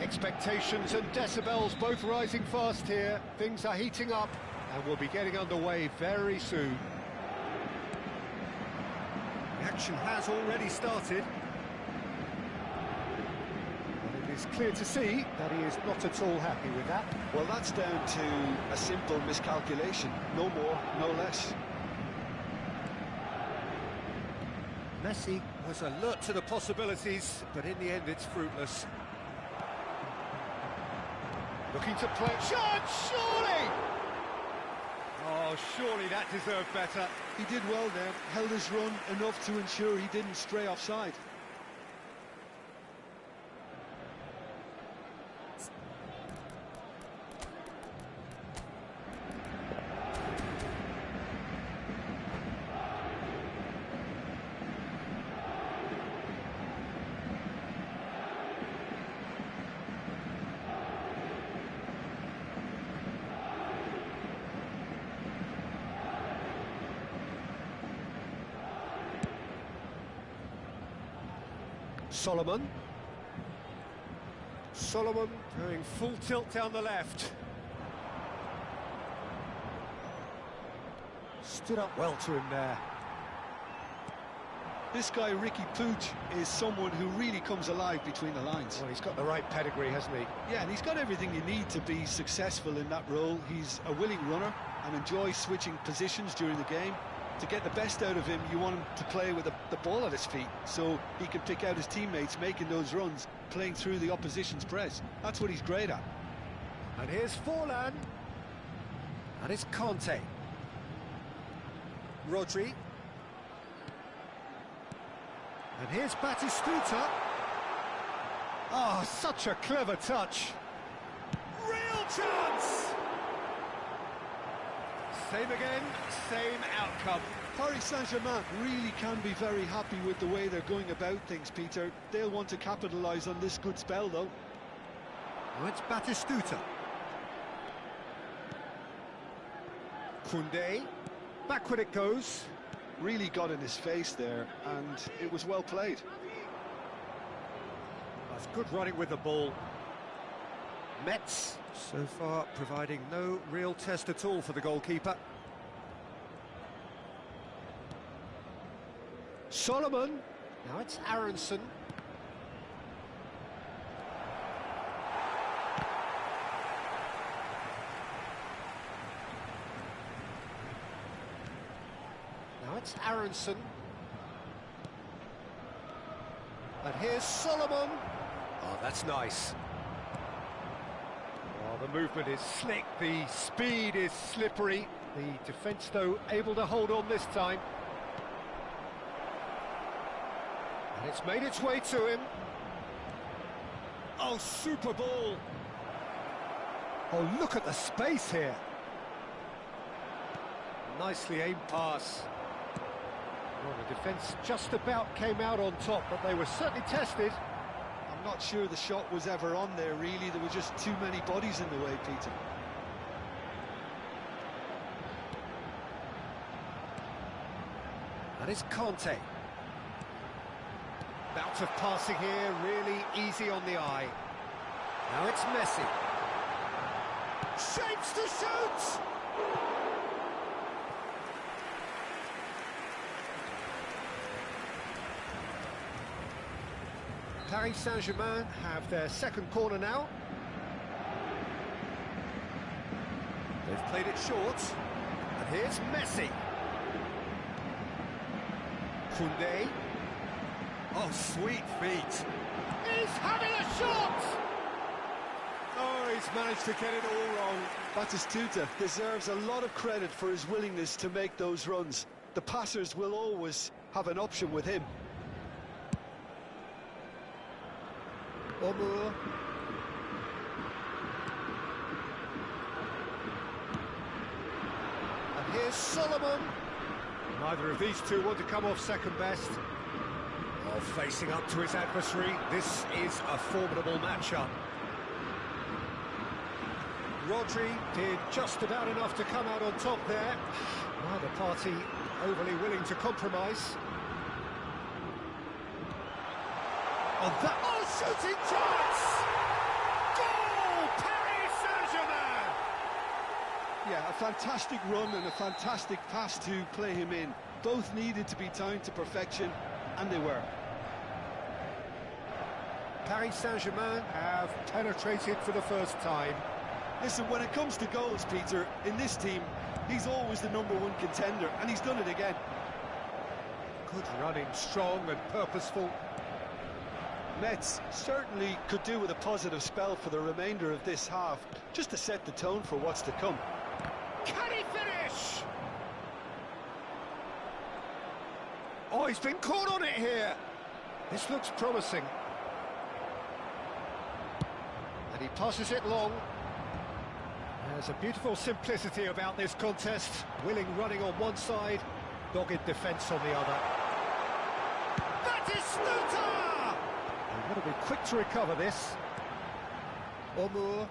Expectations and decibels both rising fast here. Things are heating up, and we'll be getting underway very soon. The action has already started. It's clear to see that he is not at all happy with that. Well, that's down to a simple miscalculation. No more, no less. Messi was alert to the possibilities, but in the end it's fruitless. Looking to play... Shot! Surely! Oh, surely that deserved better. He did well there, held his run enough to ensure he didn't stray offside. Solomon going full tilt down the left. Stood up well to him there. This guy, Ricky Puig, is someone who really comes alive between the lines. Well, he's got the right pedigree, hasn't he? Yeah, and he's got everything you need to be successful in that role. He's a willing runner and enjoys switching positions during the game. To get the best out of him, you want him to play with the ball at his feet, so he can pick out his teammates making those runs, playing through the opposition's press. That's what he's great at. And here's Forlan. And it's Conte. Rodri. And here's Batistuta. Oh, such a clever touch. Real chance! Same again, same outcome. Paris Saint-Germain really can be very happy with the way they're going about things, Peter. They'll want to capitalise on this good spell, though. Now it's Batistuta. Koundé. Backward it goes. Really got in his face there, and it was well played. That's good running with the ball. Metz, so far providing no real test at all for the goalkeeper. Solomon. Now it's Aronson. Now it's Aronson. And here's Solomon. Oh, that's nice. Oh, the movement is slick, the speed is slippery. The defence, though, able to hold on this time. And it's made its way to him. Oh, super ball. Oh, look at the space here. Nicely aimed pass. Well, the defence just about came out on top, but they were certainly tested. I'm not sure the shot was ever on there, really. There were just too many bodies in the way, Peter. And it's Conte. Bout of passing here, really easy on the eye. Now it's Messi. Shapes to shoot! Paris Saint-Germain have their second corner now. They've played it short. And here's Messi. Koundé. Oh, sweet feet. He's having a shot! Oh, he's managed to get it all wrong. Batistuta deserves a lot of credit for his willingness to make those runs. The passers will always have an option with him. Omur. And here's Solomon. Neither of these two want to come off second best. Oh, facing up to his adversary, this is a formidable matchup. Rodri did just about enough to come out on top there. Neither party overly willing to compromise. Oh, shooting chance! Goal! Paris Saint-Germain! Yeah, a fantastic run and a fantastic pass to play him in. Both needed to be timed to perfection, and they were. Paris Saint-Germain have penetrated for the first time. Listen, when it comes to goals, Peter, in this team, he's always the #1 contender, and he's done it again. Good running, strong and purposeful. Metz certainly could do with a positive spell for the remainder of this half, just to set the tone for what's to come. Can he finish? Oh, he's been caught on it here. This looks promising. And he passes it long. There's a beautiful simplicity about this contest. Willing running on one side, dogged defence on the other. That is Stuta! They've got to be quick to recover this. Omour.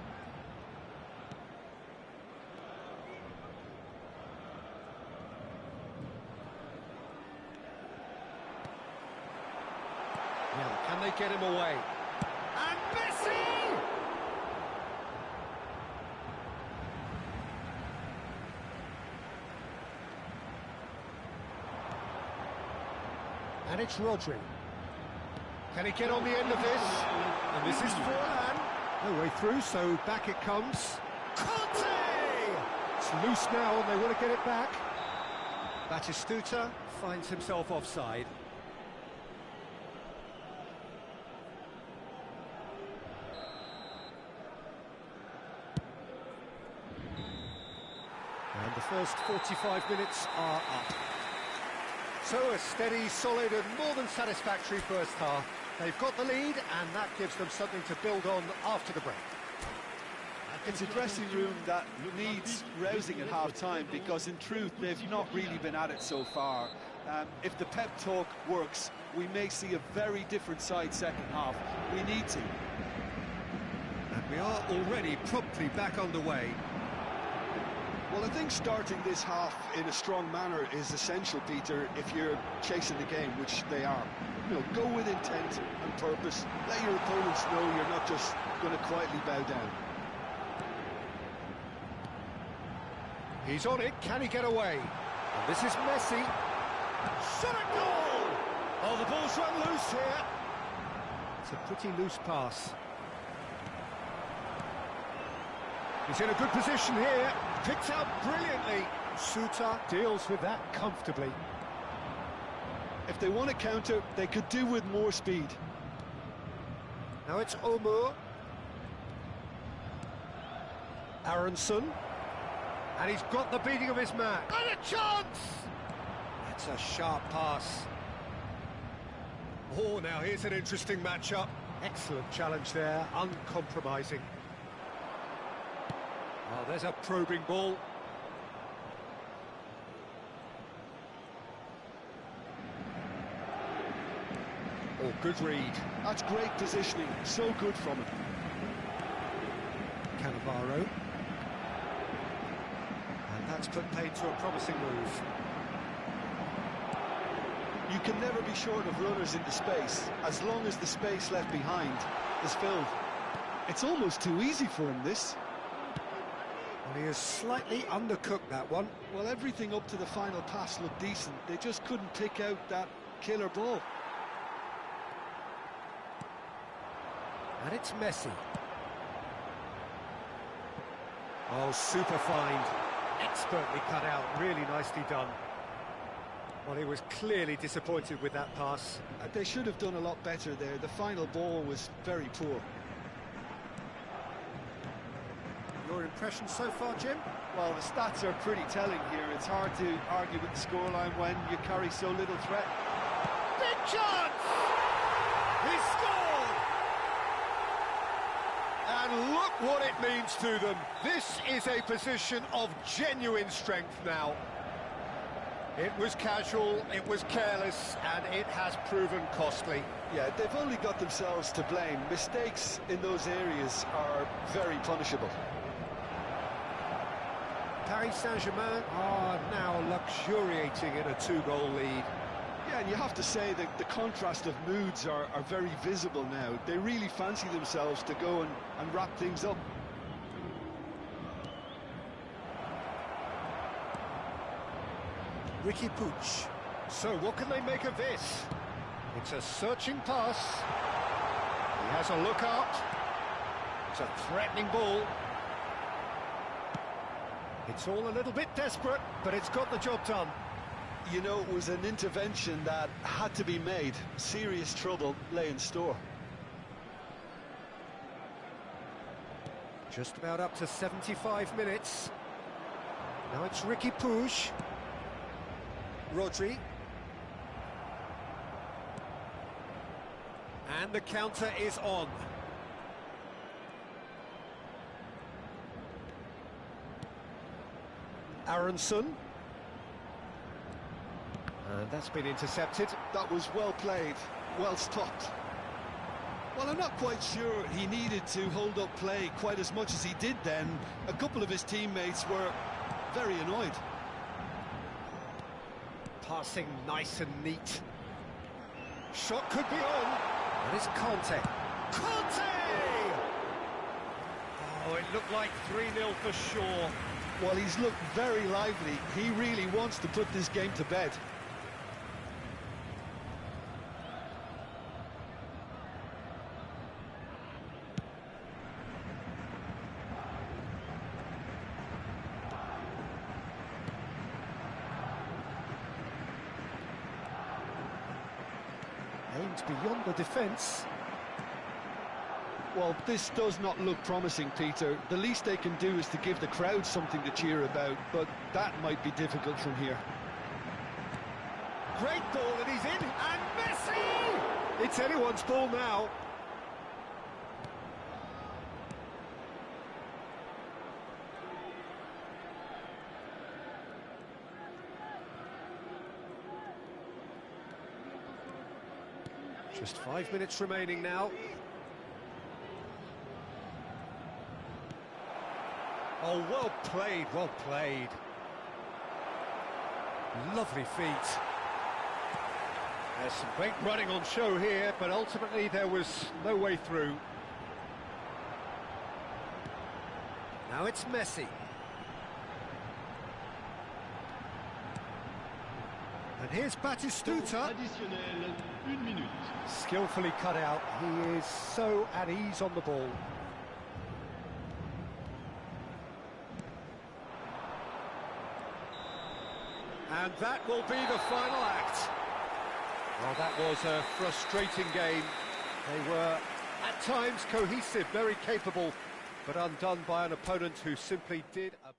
Now, can they get him away? And Messi! And it's Rodri. Can he get on the end of this? And this is Forlan. No way through, so back it comes. Conte! It's loose now and they want to get it back. Batistuta finds himself offside. And the first 45 minutes are up. So a steady, solid and more than satisfactory first half. They've got the lead and that gives them something to build on after the break. It's a dressing room that needs rousing at half-time because in truth they've not really been at it so far. If the pep talk works, we may see a very different side second half. We need to. And we are already promptly back underway. Well, I think starting this half in a strong manner is essential, Peter, if you're chasing the game, which they are. You know, go with intent and purpose. Let your opponents know you're not just going to quietly bow down. He's on it, can he get away? And this is Messi. Shot at goal! Oh, the ball's run loose here. It's a pretty loose pass. He's in a good position here. Picked out brilliantly. Suter deals with that comfortably. If they want to counter, they could do with more speed. Now it's Omour. Aronson. And he's got the beating of his man. And a chance! That's a sharp pass. Oh, now here's an interesting matchup. Excellent challenge there, uncompromising. Oh, there's a probing ball. Oh, good read. That's great positioning, so good from him. Cannavaro. And that's put paid to a promising move. You can never be short of runners into space, as long as the space left behind is filled. It's almost too easy for him, this. Well, he has slightly undercooked that one. Well, everything up to the final pass looked decent. They just couldn't pick out that killer ball. And it's Messi. Oh, super find. Expertly cut out, really nicely done. Well, he was clearly disappointed with that pass. They should have done a lot better there. The final ball was very poor. Your impression so far, Jim? Well, the stats are pretty telling here. It's hard to argue with the scoreline when you carry so little threat. Big chance! He scored! And look what it means to them. This is a position of genuine strength now. It was casual, it was careless, and it has proven costly. Yeah, they've only got themselves to blame. Mistakes in those areas are very punishable. Paris Saint-Germain are now luxuriating in a 2-goal lead. Yeah, and you have to say that the contrast of moods are very visible now. They really fancy themselves to go and wrap things up. Ricky Puig. So what can they make of this? It's a searching pass. He has a look out. It's a threatening ball. It's all a little bit desperate, but it's got the job done. You know, it was an intervention that had to be made. Serious trouble lay in store. Just about up to 75 minutes. Now it's Ricky Puig. Rodri. And the counter is on. Aronson. And that's been intercepted. That was well played, well stopped. Well, I'm not quite sure he needed to hold up play quite as much as he did then. A couple of his teammates were very annoyed. Passing nice and neat. Shot could be on. And it's Conte. Conte! Oh, it looked like 3-0 for sure. Well, he's looked very lively. He really wants to put this game to bed. Aimed beyond the defence. Well, this does not look promising, Peter. The least they can do is to give the crowd something to cheer about, but that might be difficult from here. Great ball, and he's in, and Messi! It's anyone's ball now. Just 5 minutes remaining now. Oh, well played, well played. Lovely feet. There's some great running on show here, but ultimately there was no way through. Now it's Messi. And here's Batistuta. Additionnel, 1 minute. Skillfully cut out. He is so at ease on the ball. And that will be the final act. Well, that was a frustrating game. They were, at times, cohesive, very capable, but undone by an opponent who simply did a...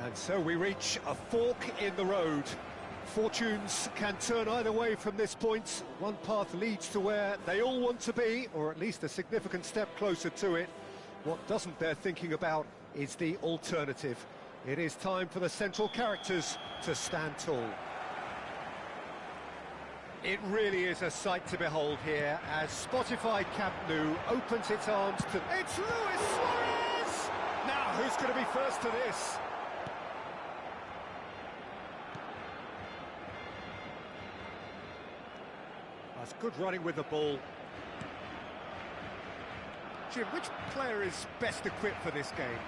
And so we reach a fork in the road. Fortunes can turn either way from this point. One path leads to where they all want to be, or at least a significant step closer to it. What doesn't bear thinking about is the alternative. It is time for the central characters to stand tall. It really is a sight to behold here as Spotify Camp Nou opens its arms to... It's Luis Suarez! Now, who's going to be first to this? That's good running with the ball. Jim, which player is best equipped for this game?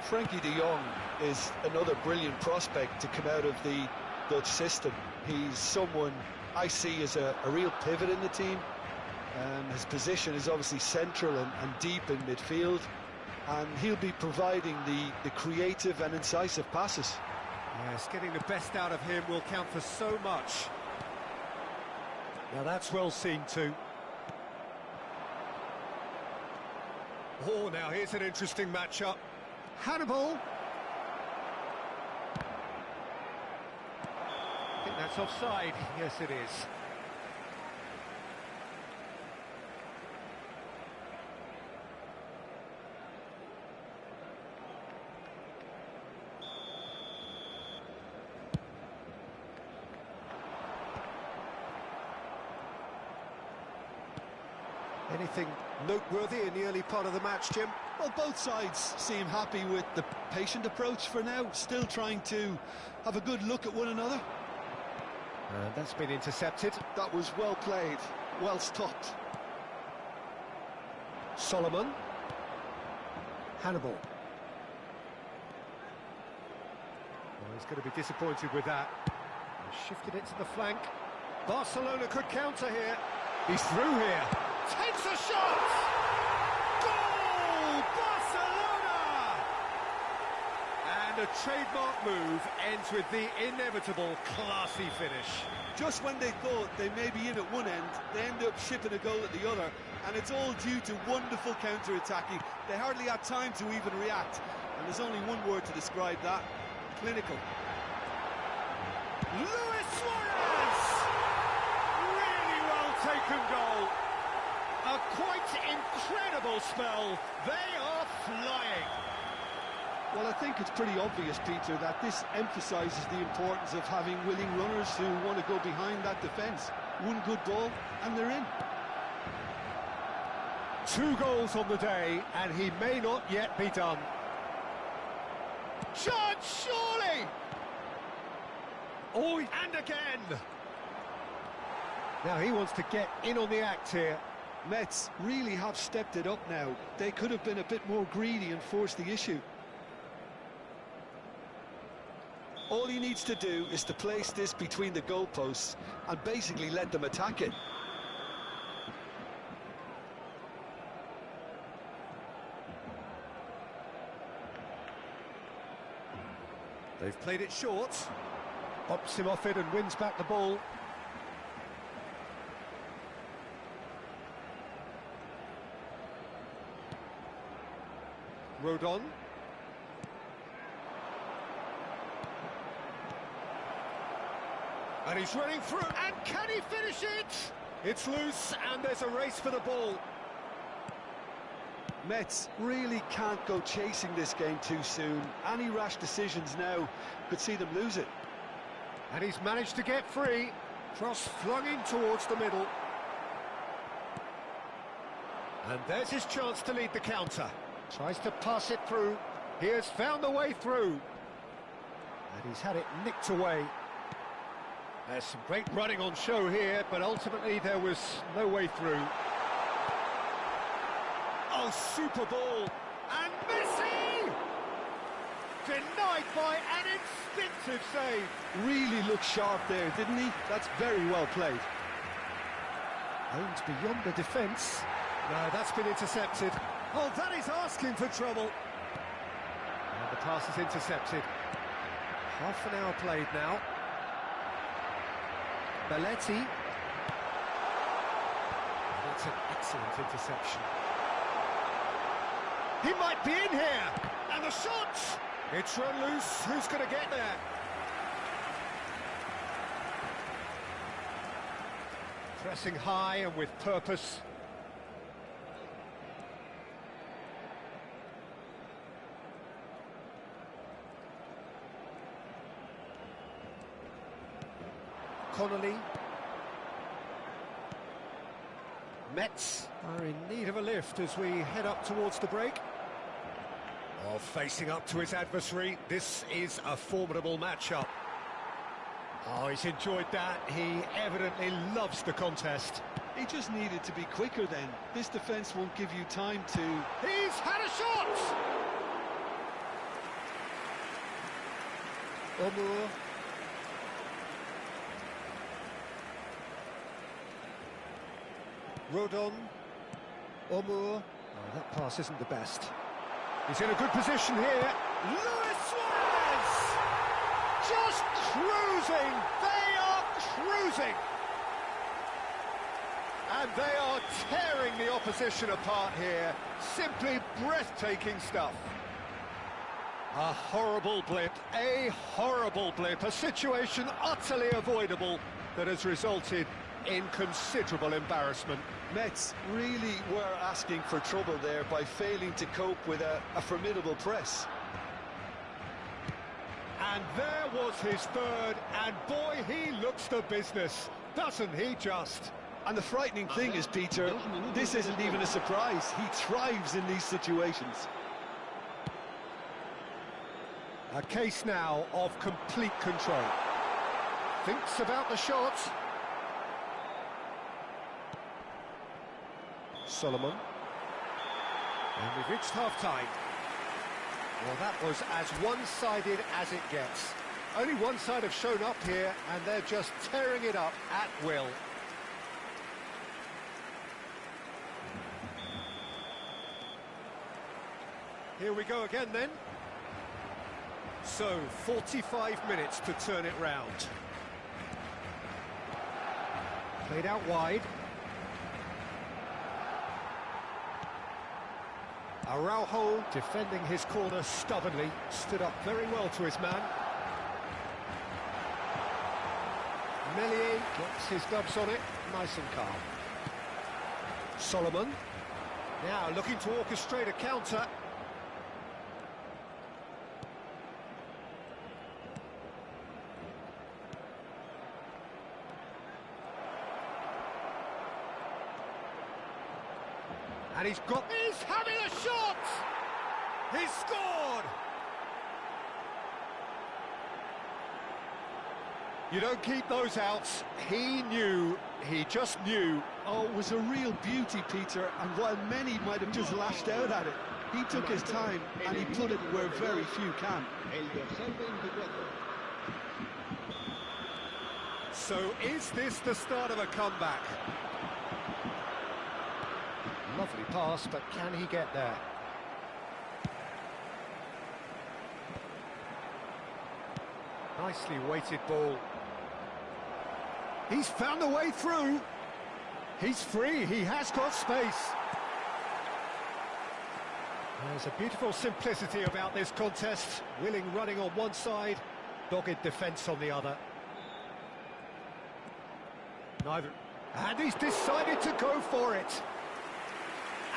Frankie de Jong is another brilliant prospect to come out of the Dutch system. He's someone I see as a real pivot in the team. His position is obviously central and deep in midfield, and he'll be providing the creative and incisive passes. Yes, getting the best out of him will count for so much. Now that's well seen too. Oh, now here's an interesting matchup. Hannibal. I think that's offside. Yes, it is. Anything noteworthy in the early part of the match, Jim? Well, both sides seem happy with the patient approach for now, still trying to have a good look at one another. That's been intercepted. That was well played, well stopped. Solomon. Hannibal. Well, he's going to be disappointed with that. He's shifted it to the flank. Barcelona could counter here. He's through here. Takes a shot! Goal! Barcelona! And a trademark move ends with the inevitable classy finish. Just when they thought they may be in at one end, they end up shipping a goal at the other, and it's all due to wonderful counter-attacking. They hardly had time to even react, and there's only one word to describe that: clinical. Luis Suarez! Really well taken goal. A quite incredible spell. They are flying. Well, I think it's pretty obvious, Peter, that this emphasises the importance of having willing runners who want to go behind that defence. One good ball, and they're in. 2 goals on the day, and he may not yet be done. Chance, surely! Oh, and again! Now he wants to get in on the act here. Mets really have stepped it up now. They could have been a bit more greedy and forced the issue. All he needs to do is to place this between the goalposts and basically let them attack it. They've played it short. Pops him off it and wins back the ball. Rodon. And he's running through, and can he finish it? It's loose, and there's a race for the ball. Mets really can't go chasing this game too soon. Any rash decisions now could see them lose it. And he's managed to get free. Cross flung in towards the middle. And there's his chance to lead the counter. Tries to pass it through. He has found the way through. And he's had it nicked away. There's some great running on show here, but ultimately there was no way through. Oh, super ball. And Messi! Denied by an instinctive save. Really looked sharp there, didn't he? That's very well played. Aimed beyond the defence. No, that's been intercepted. Oh, that is asking for trouble. And the pass is intercepted. Half an hour played now. Belletti. That's an excellent interception. He might be in here. And the shot! It's run loose. Who's going to get there? Pressing high and with purpose. Connolly. Mets are in need of a lift as we head up towards the break. Oh, facing up to his adversary, this is a formidable matchup. Oh, he's enjoyed that. He evidently loves the contest. He just needed to be quicker then. This defence won't give you time to... He's had a shot! Omur. Rodon. Omur. Oh, that pass isn't the best. He's in a good position here. Luis Suarez! Just cruising! They are cruising! And they are tearing the opposition apart here. Simply breathtaking stuff. A horrible blip, a situation utterly avoidable that has resulted in considerable embarrassment. Mets really were asking for trouble there by failing to cope with a formidable press. And there was his third, and boy, he looks the business, doesn't he just? And the frightening thing is, Peter, this isn't even a surprise. He thrives in these situations. A case now of complete control. Thinks about the shot. Solomon. And we've reached half-time. Well, that was as one-sided as it gets. Only one side have shown up here, and they're just tearing it up at will. Here we go again then. So, 45 minutes to turn it round. Played out wide. Araujo defending his corner stubbornly, stood up very well to his man. Melier gets his gloves on it, nice and calm. Solomon, now looking to orchestrate a counter. And he's having a shot! He's scored! You don't keep those outs. He just knew. Oh, it was a real beauty, Peter, and while many might have just lashed out at it, he took his time and he put it where very few can. So is this the start of a comeback? Lovely pass, but can he get there? Nicely weighted ball. He's found a way through. He's free, he has got space. There's a beautiful simplicity about this contest. Willing running on one side, dogged defence on the other. Neither. And he's decided to go for it.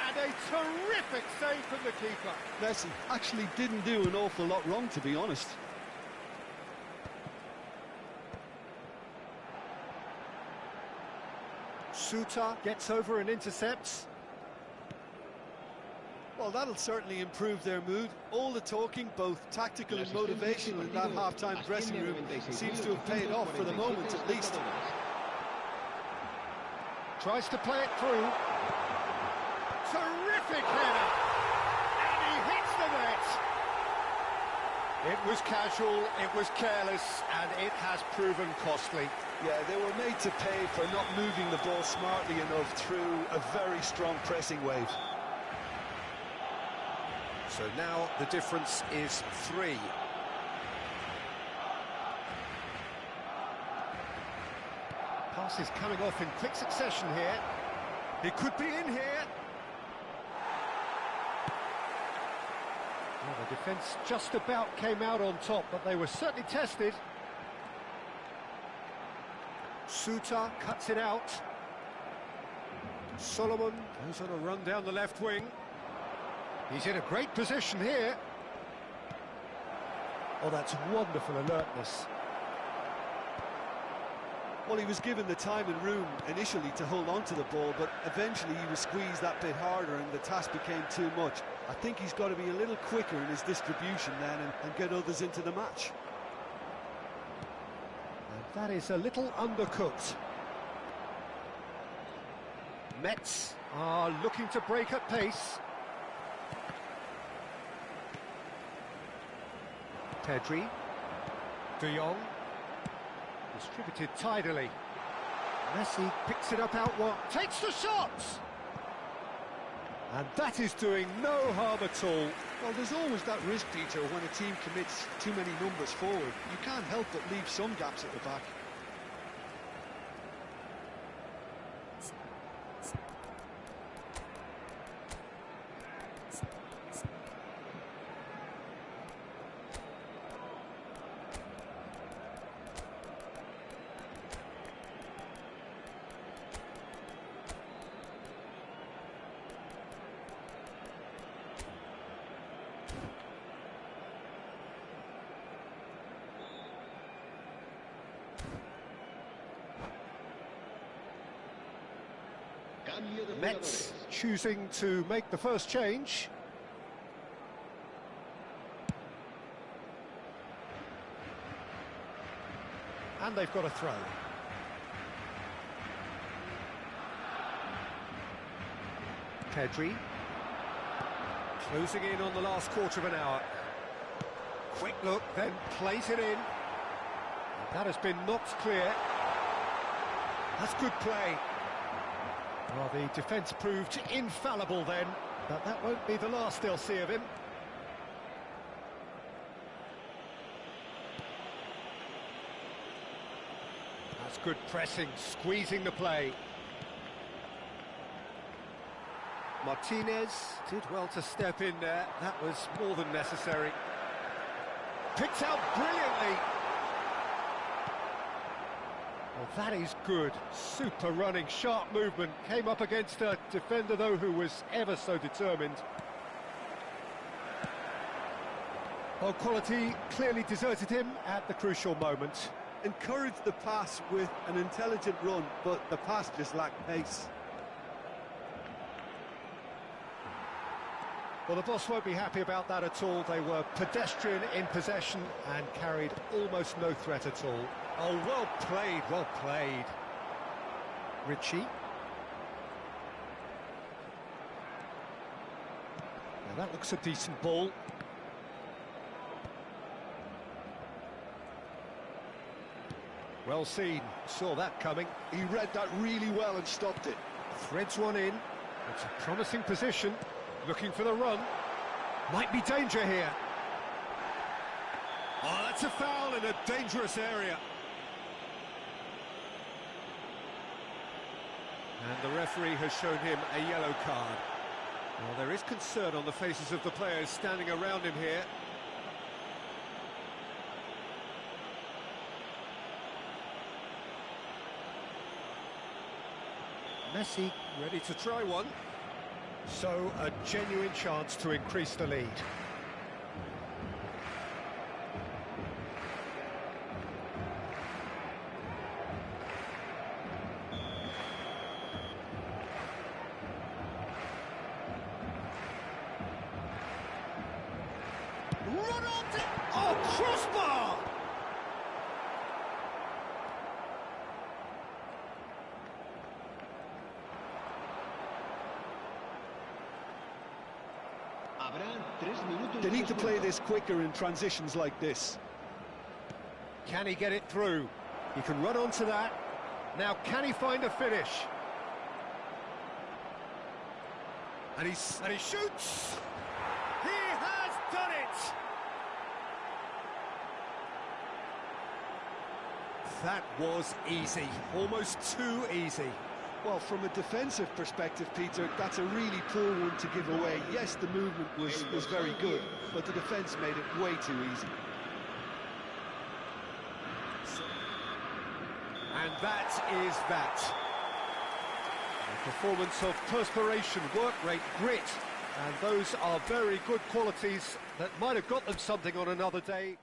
And a terrific save from the keeper. Messi actually didn't do an awful lot wrong, to be honest. Suter gets over and intercepts. Well, that'll certainly improve their mood. All the talking, both tactical and motivational in that half-time dressing room, seems to have paid off for the moment at least. Tries to play it through. Terrific header! And he hits the net! It was casual, it was careless, and it has proven costly. Yeah, they were made to pay for not moving the ball smartly enough through a very strong pressing wave. So now the difference is 3. Pass is coming off in quick succession here. It could be in here. Well, Well, the defence just about came out on top, but they were certainly tested. Suter cuts it out. Solomon goes on a run down the left wing. He's in a great position here. Oh, that's wonderful alertness. Well, he was given the time and room initially to hold on to the ball, but eventually he was squeezed that bit harder and the task became too much. I think he's got to be a little quicker in his distribution then and get others into the match. And that is a little undercooked. Mets are looking to break at pace. Pedri. De Jong. Distributed tidily. Messi picks it up out wide, takes the shot! And that is doing no harm at all. Well, there's always that risk, Peter, when a team commits too many numbers forward. You can't help but leave some gaps at the back. Mets choosing to make the first change. And they've got a throw. Pedri. Closing in on the last quarter of an hour. Quick look, then plays it in. That has been knocked clear. That's good play. Well, the defence proved infallible then, but that won't be the last they'll see of him. That's good pressing, squeezing the play. Martinez did well to step in there, that was more than necessary. Picked out brilliantly. Well, that is good. Super running, sharp movement. Came up against a defender, though, who was ever so determined. Well, quality clearly deserted him at the crucial moment. Encouraged the pass with an intelligent run, but the pass just lacked pace. Well, the boss won't be happy about that at all. They were pedestrian in possession and carried almost no threat at all. Oh, well played, well played. Ritchie. Now that looks a decent ball. Well seen, saw that coming. He read that really well and stopped it. Threads one in. It's a promising position. Looking for the run. Might be danger here. Oh, that's a foul in a dangerous area. And the referee has shown him a yellow card. Well, there is concern on the faces of the players standing around him here. Messi ready to try one. So, a genuine chance to increase the lead. Run on to... Oh, crossbar! They need to play this quicker in transitions like this. Can he get it through? He can run onto that. Now, can he find a finish? And he shoots! He has done it! That was easy, almost too easy. Well, from a defensive perspective, Peter, that's a really poor one to give away. Yes, the movement was very good, but the defence made it way too easy. And that is that. A performance of perspiration, work rate, grit, and those are very good qualities that might have got them something on another day.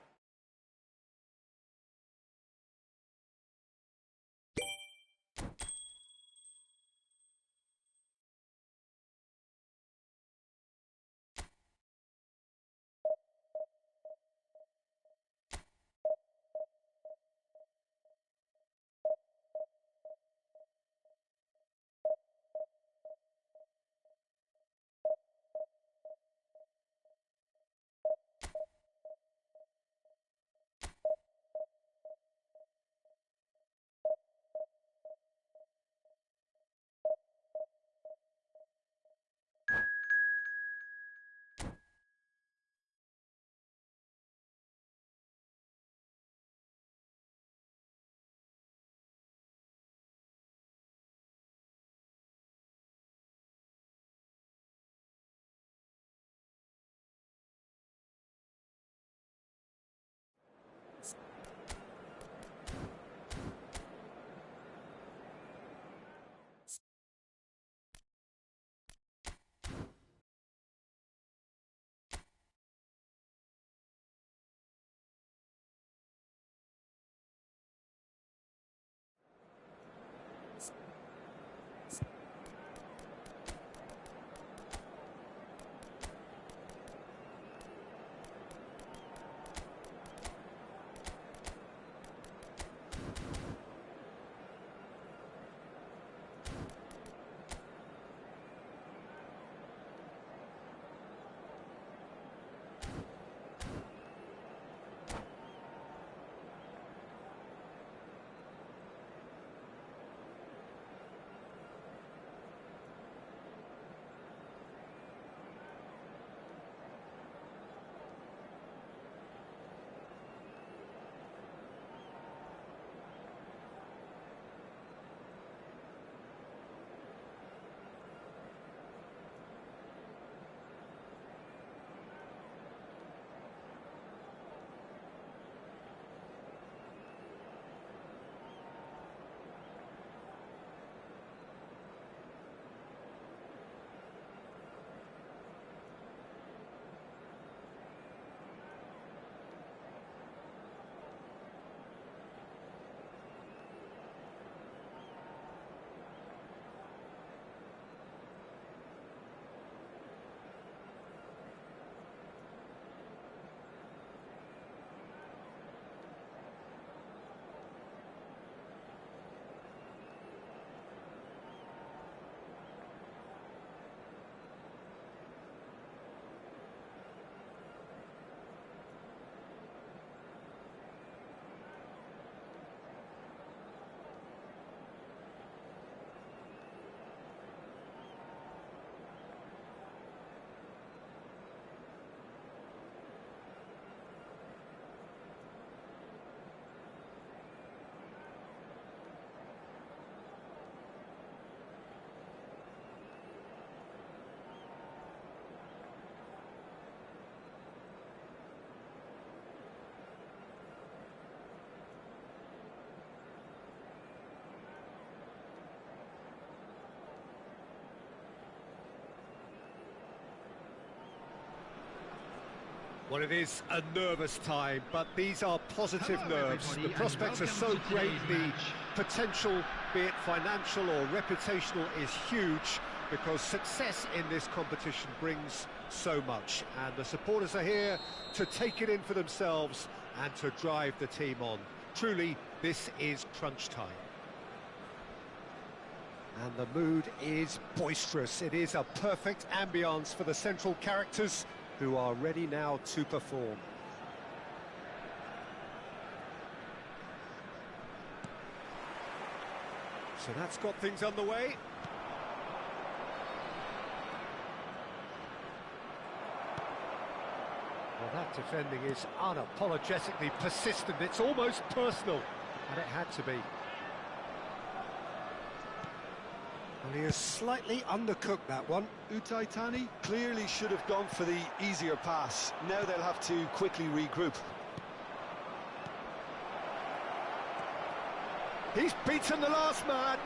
Well, it is a nervous time, but these are positive nerves. The prospects are so great, the potential, be it financial or reputational, is huge, because success in this competition brings so much. And the supporters are here to take it in for themselves and to drive the team on. Truly, this is crunch time. And the mood is boisterous. It is a perfect ambience for the central characters, who are ready now to perform. So that's got things underway. Well, that defending is unapologetically persistent. It's almost personal, and it had to be. Well, he has slightly undercooked that one. Tani clearly should have gone for the easier pass. Now they'll have to quickly regroup. He's beaten the last man.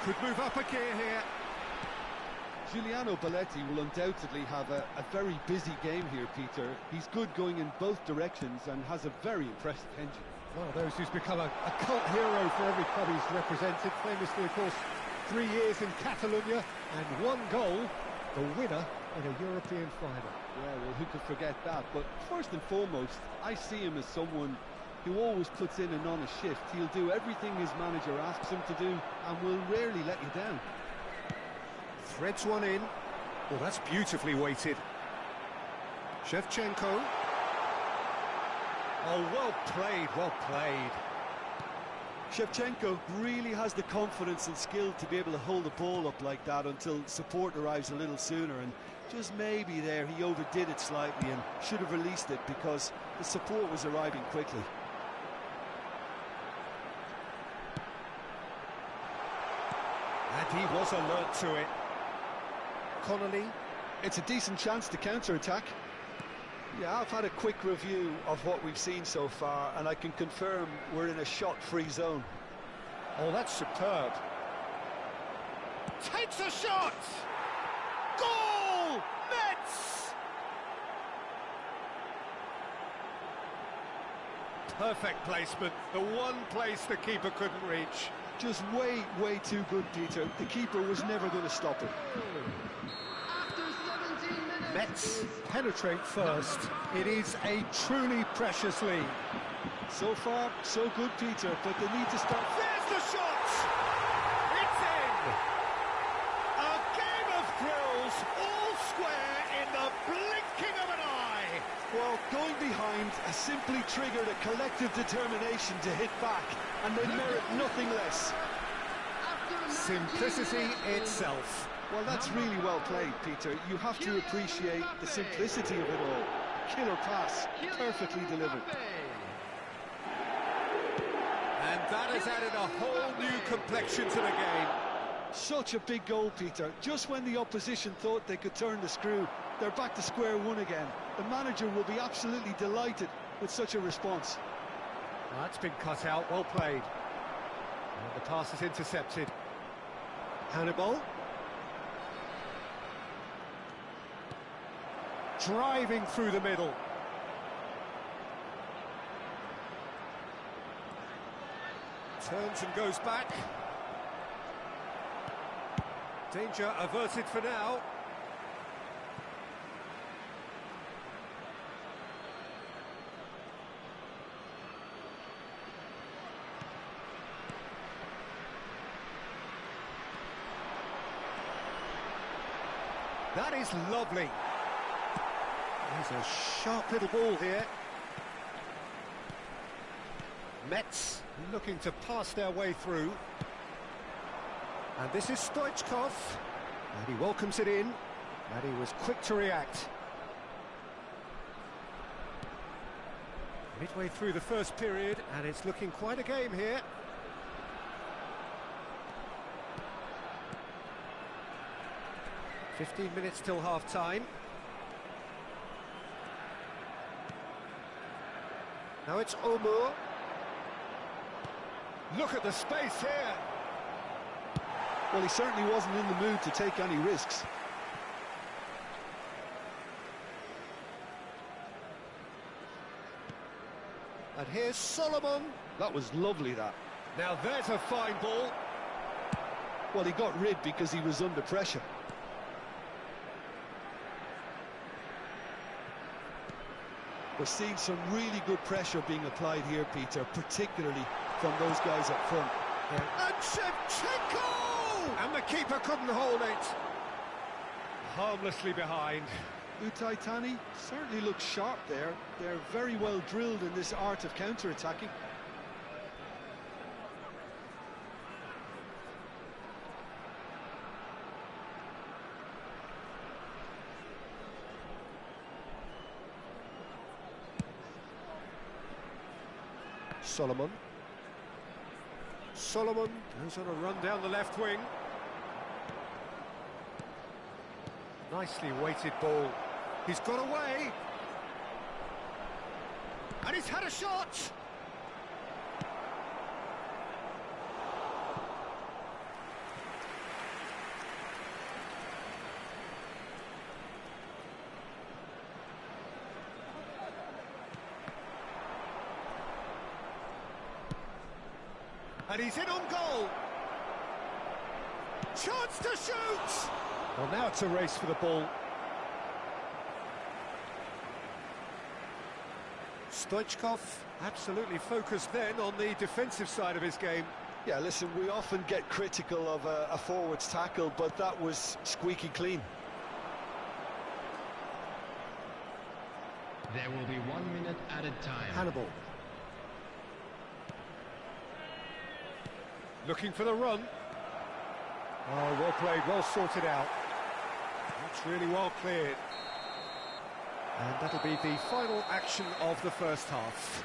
Could move up a gear here. Giuliano Belletti will undoubtedly have a very busy game here, Peter. He's good going in both directions and has a very impressive engine. One of those who's become a cult hero for every club he's represented. Famously, of course, 3 years in Catalonia and 1 goal, the winner in a European final. Yeah, well, who could forget that? But first and foremost, I see him as someone who always puts in an honest shift. He'll do everything his manager asks him to do and will rarely let you down. Threads one in. Well, that's beautifully weighted. Shevchenko. Oh, well played, well played. Shevchenko really has the confidence and skill to be able to hold the ball up like that until support arrives a little sooner, and just maybe there he overdid it slightly and should have released it because the support was arriving quickly. And he was alert to it. Connolly. It's a decent chance to counter-attack. Yeah, I've had a quick review of what we've seen so far, and I can confirm we're in a shot-free zone. Oh, that's superb. Takes a shot! Goal! Mets! Perfect placement, the one place the keeper couldn't reach. Just way, way too good, Peter. The keeper was never going to stop it. Mets penetrate first. It is a truly precious lead. So far, so good, Peter, but they need to start... There's the shot! It's in! A game of thrills, all square in the blinking of an eye! Well, going behind has simply triggered a collective determination to hit back, and they merit nothing less. Simplicity itself. Well, that's really well played, Peter. You have to appreciate the simplicity of it all. Killer pass, perfectly delivered. And that has added a whole new complexion to the game. Such a big goal, Peter. Just when the opposition thought they could turn the screw, they're back to square one again. The manager will be absolutely delighted with such a response. That's been cut out, well played. And the pass is intercepted. Hannibal. Driving through the middle. Turns and goes back. Danger averted for now. That is lovely. There's a sharp little ball here. Mets looking to pass their way through. And this is Stoichkov. And he welcomes it in. And he was quick to react. Midway through the first period, and it's looking quite a game here. "15 minutes till half-time. Now it's Omur. Look at the space here. Well, he certainly wasn't in the mood to take any risks. And here's Solomon. That was lovely, that. Now there's a fine ball. Well, he got rid because he was under pressure. We're seeing some really good pressure being applied here, Peter, particularly from those guys up front. Yeah. And Shevchenko! And the keeper couldn't hold it. Harmlessly behind. Tani certainly looks sharp there. They're very well drilled in this art of counter-attacking. Solomon. Solomon goes on a run down the left wing. Nicely weighted ball. He's got away. And he's had a shot! And he's in on goal. Chance to shoot! Well, now it's a race for the ball. Stoichkov absolutely focused then on the defensive side of his game. Yeah, listen, we often get critical of a forward's tackle, but that was squeaky clean. There will be 1 minute added time. Hannibal. Looking for the run. Oh, well played, well sorted out. That's really well cleared. And that'll be the final action of the first half.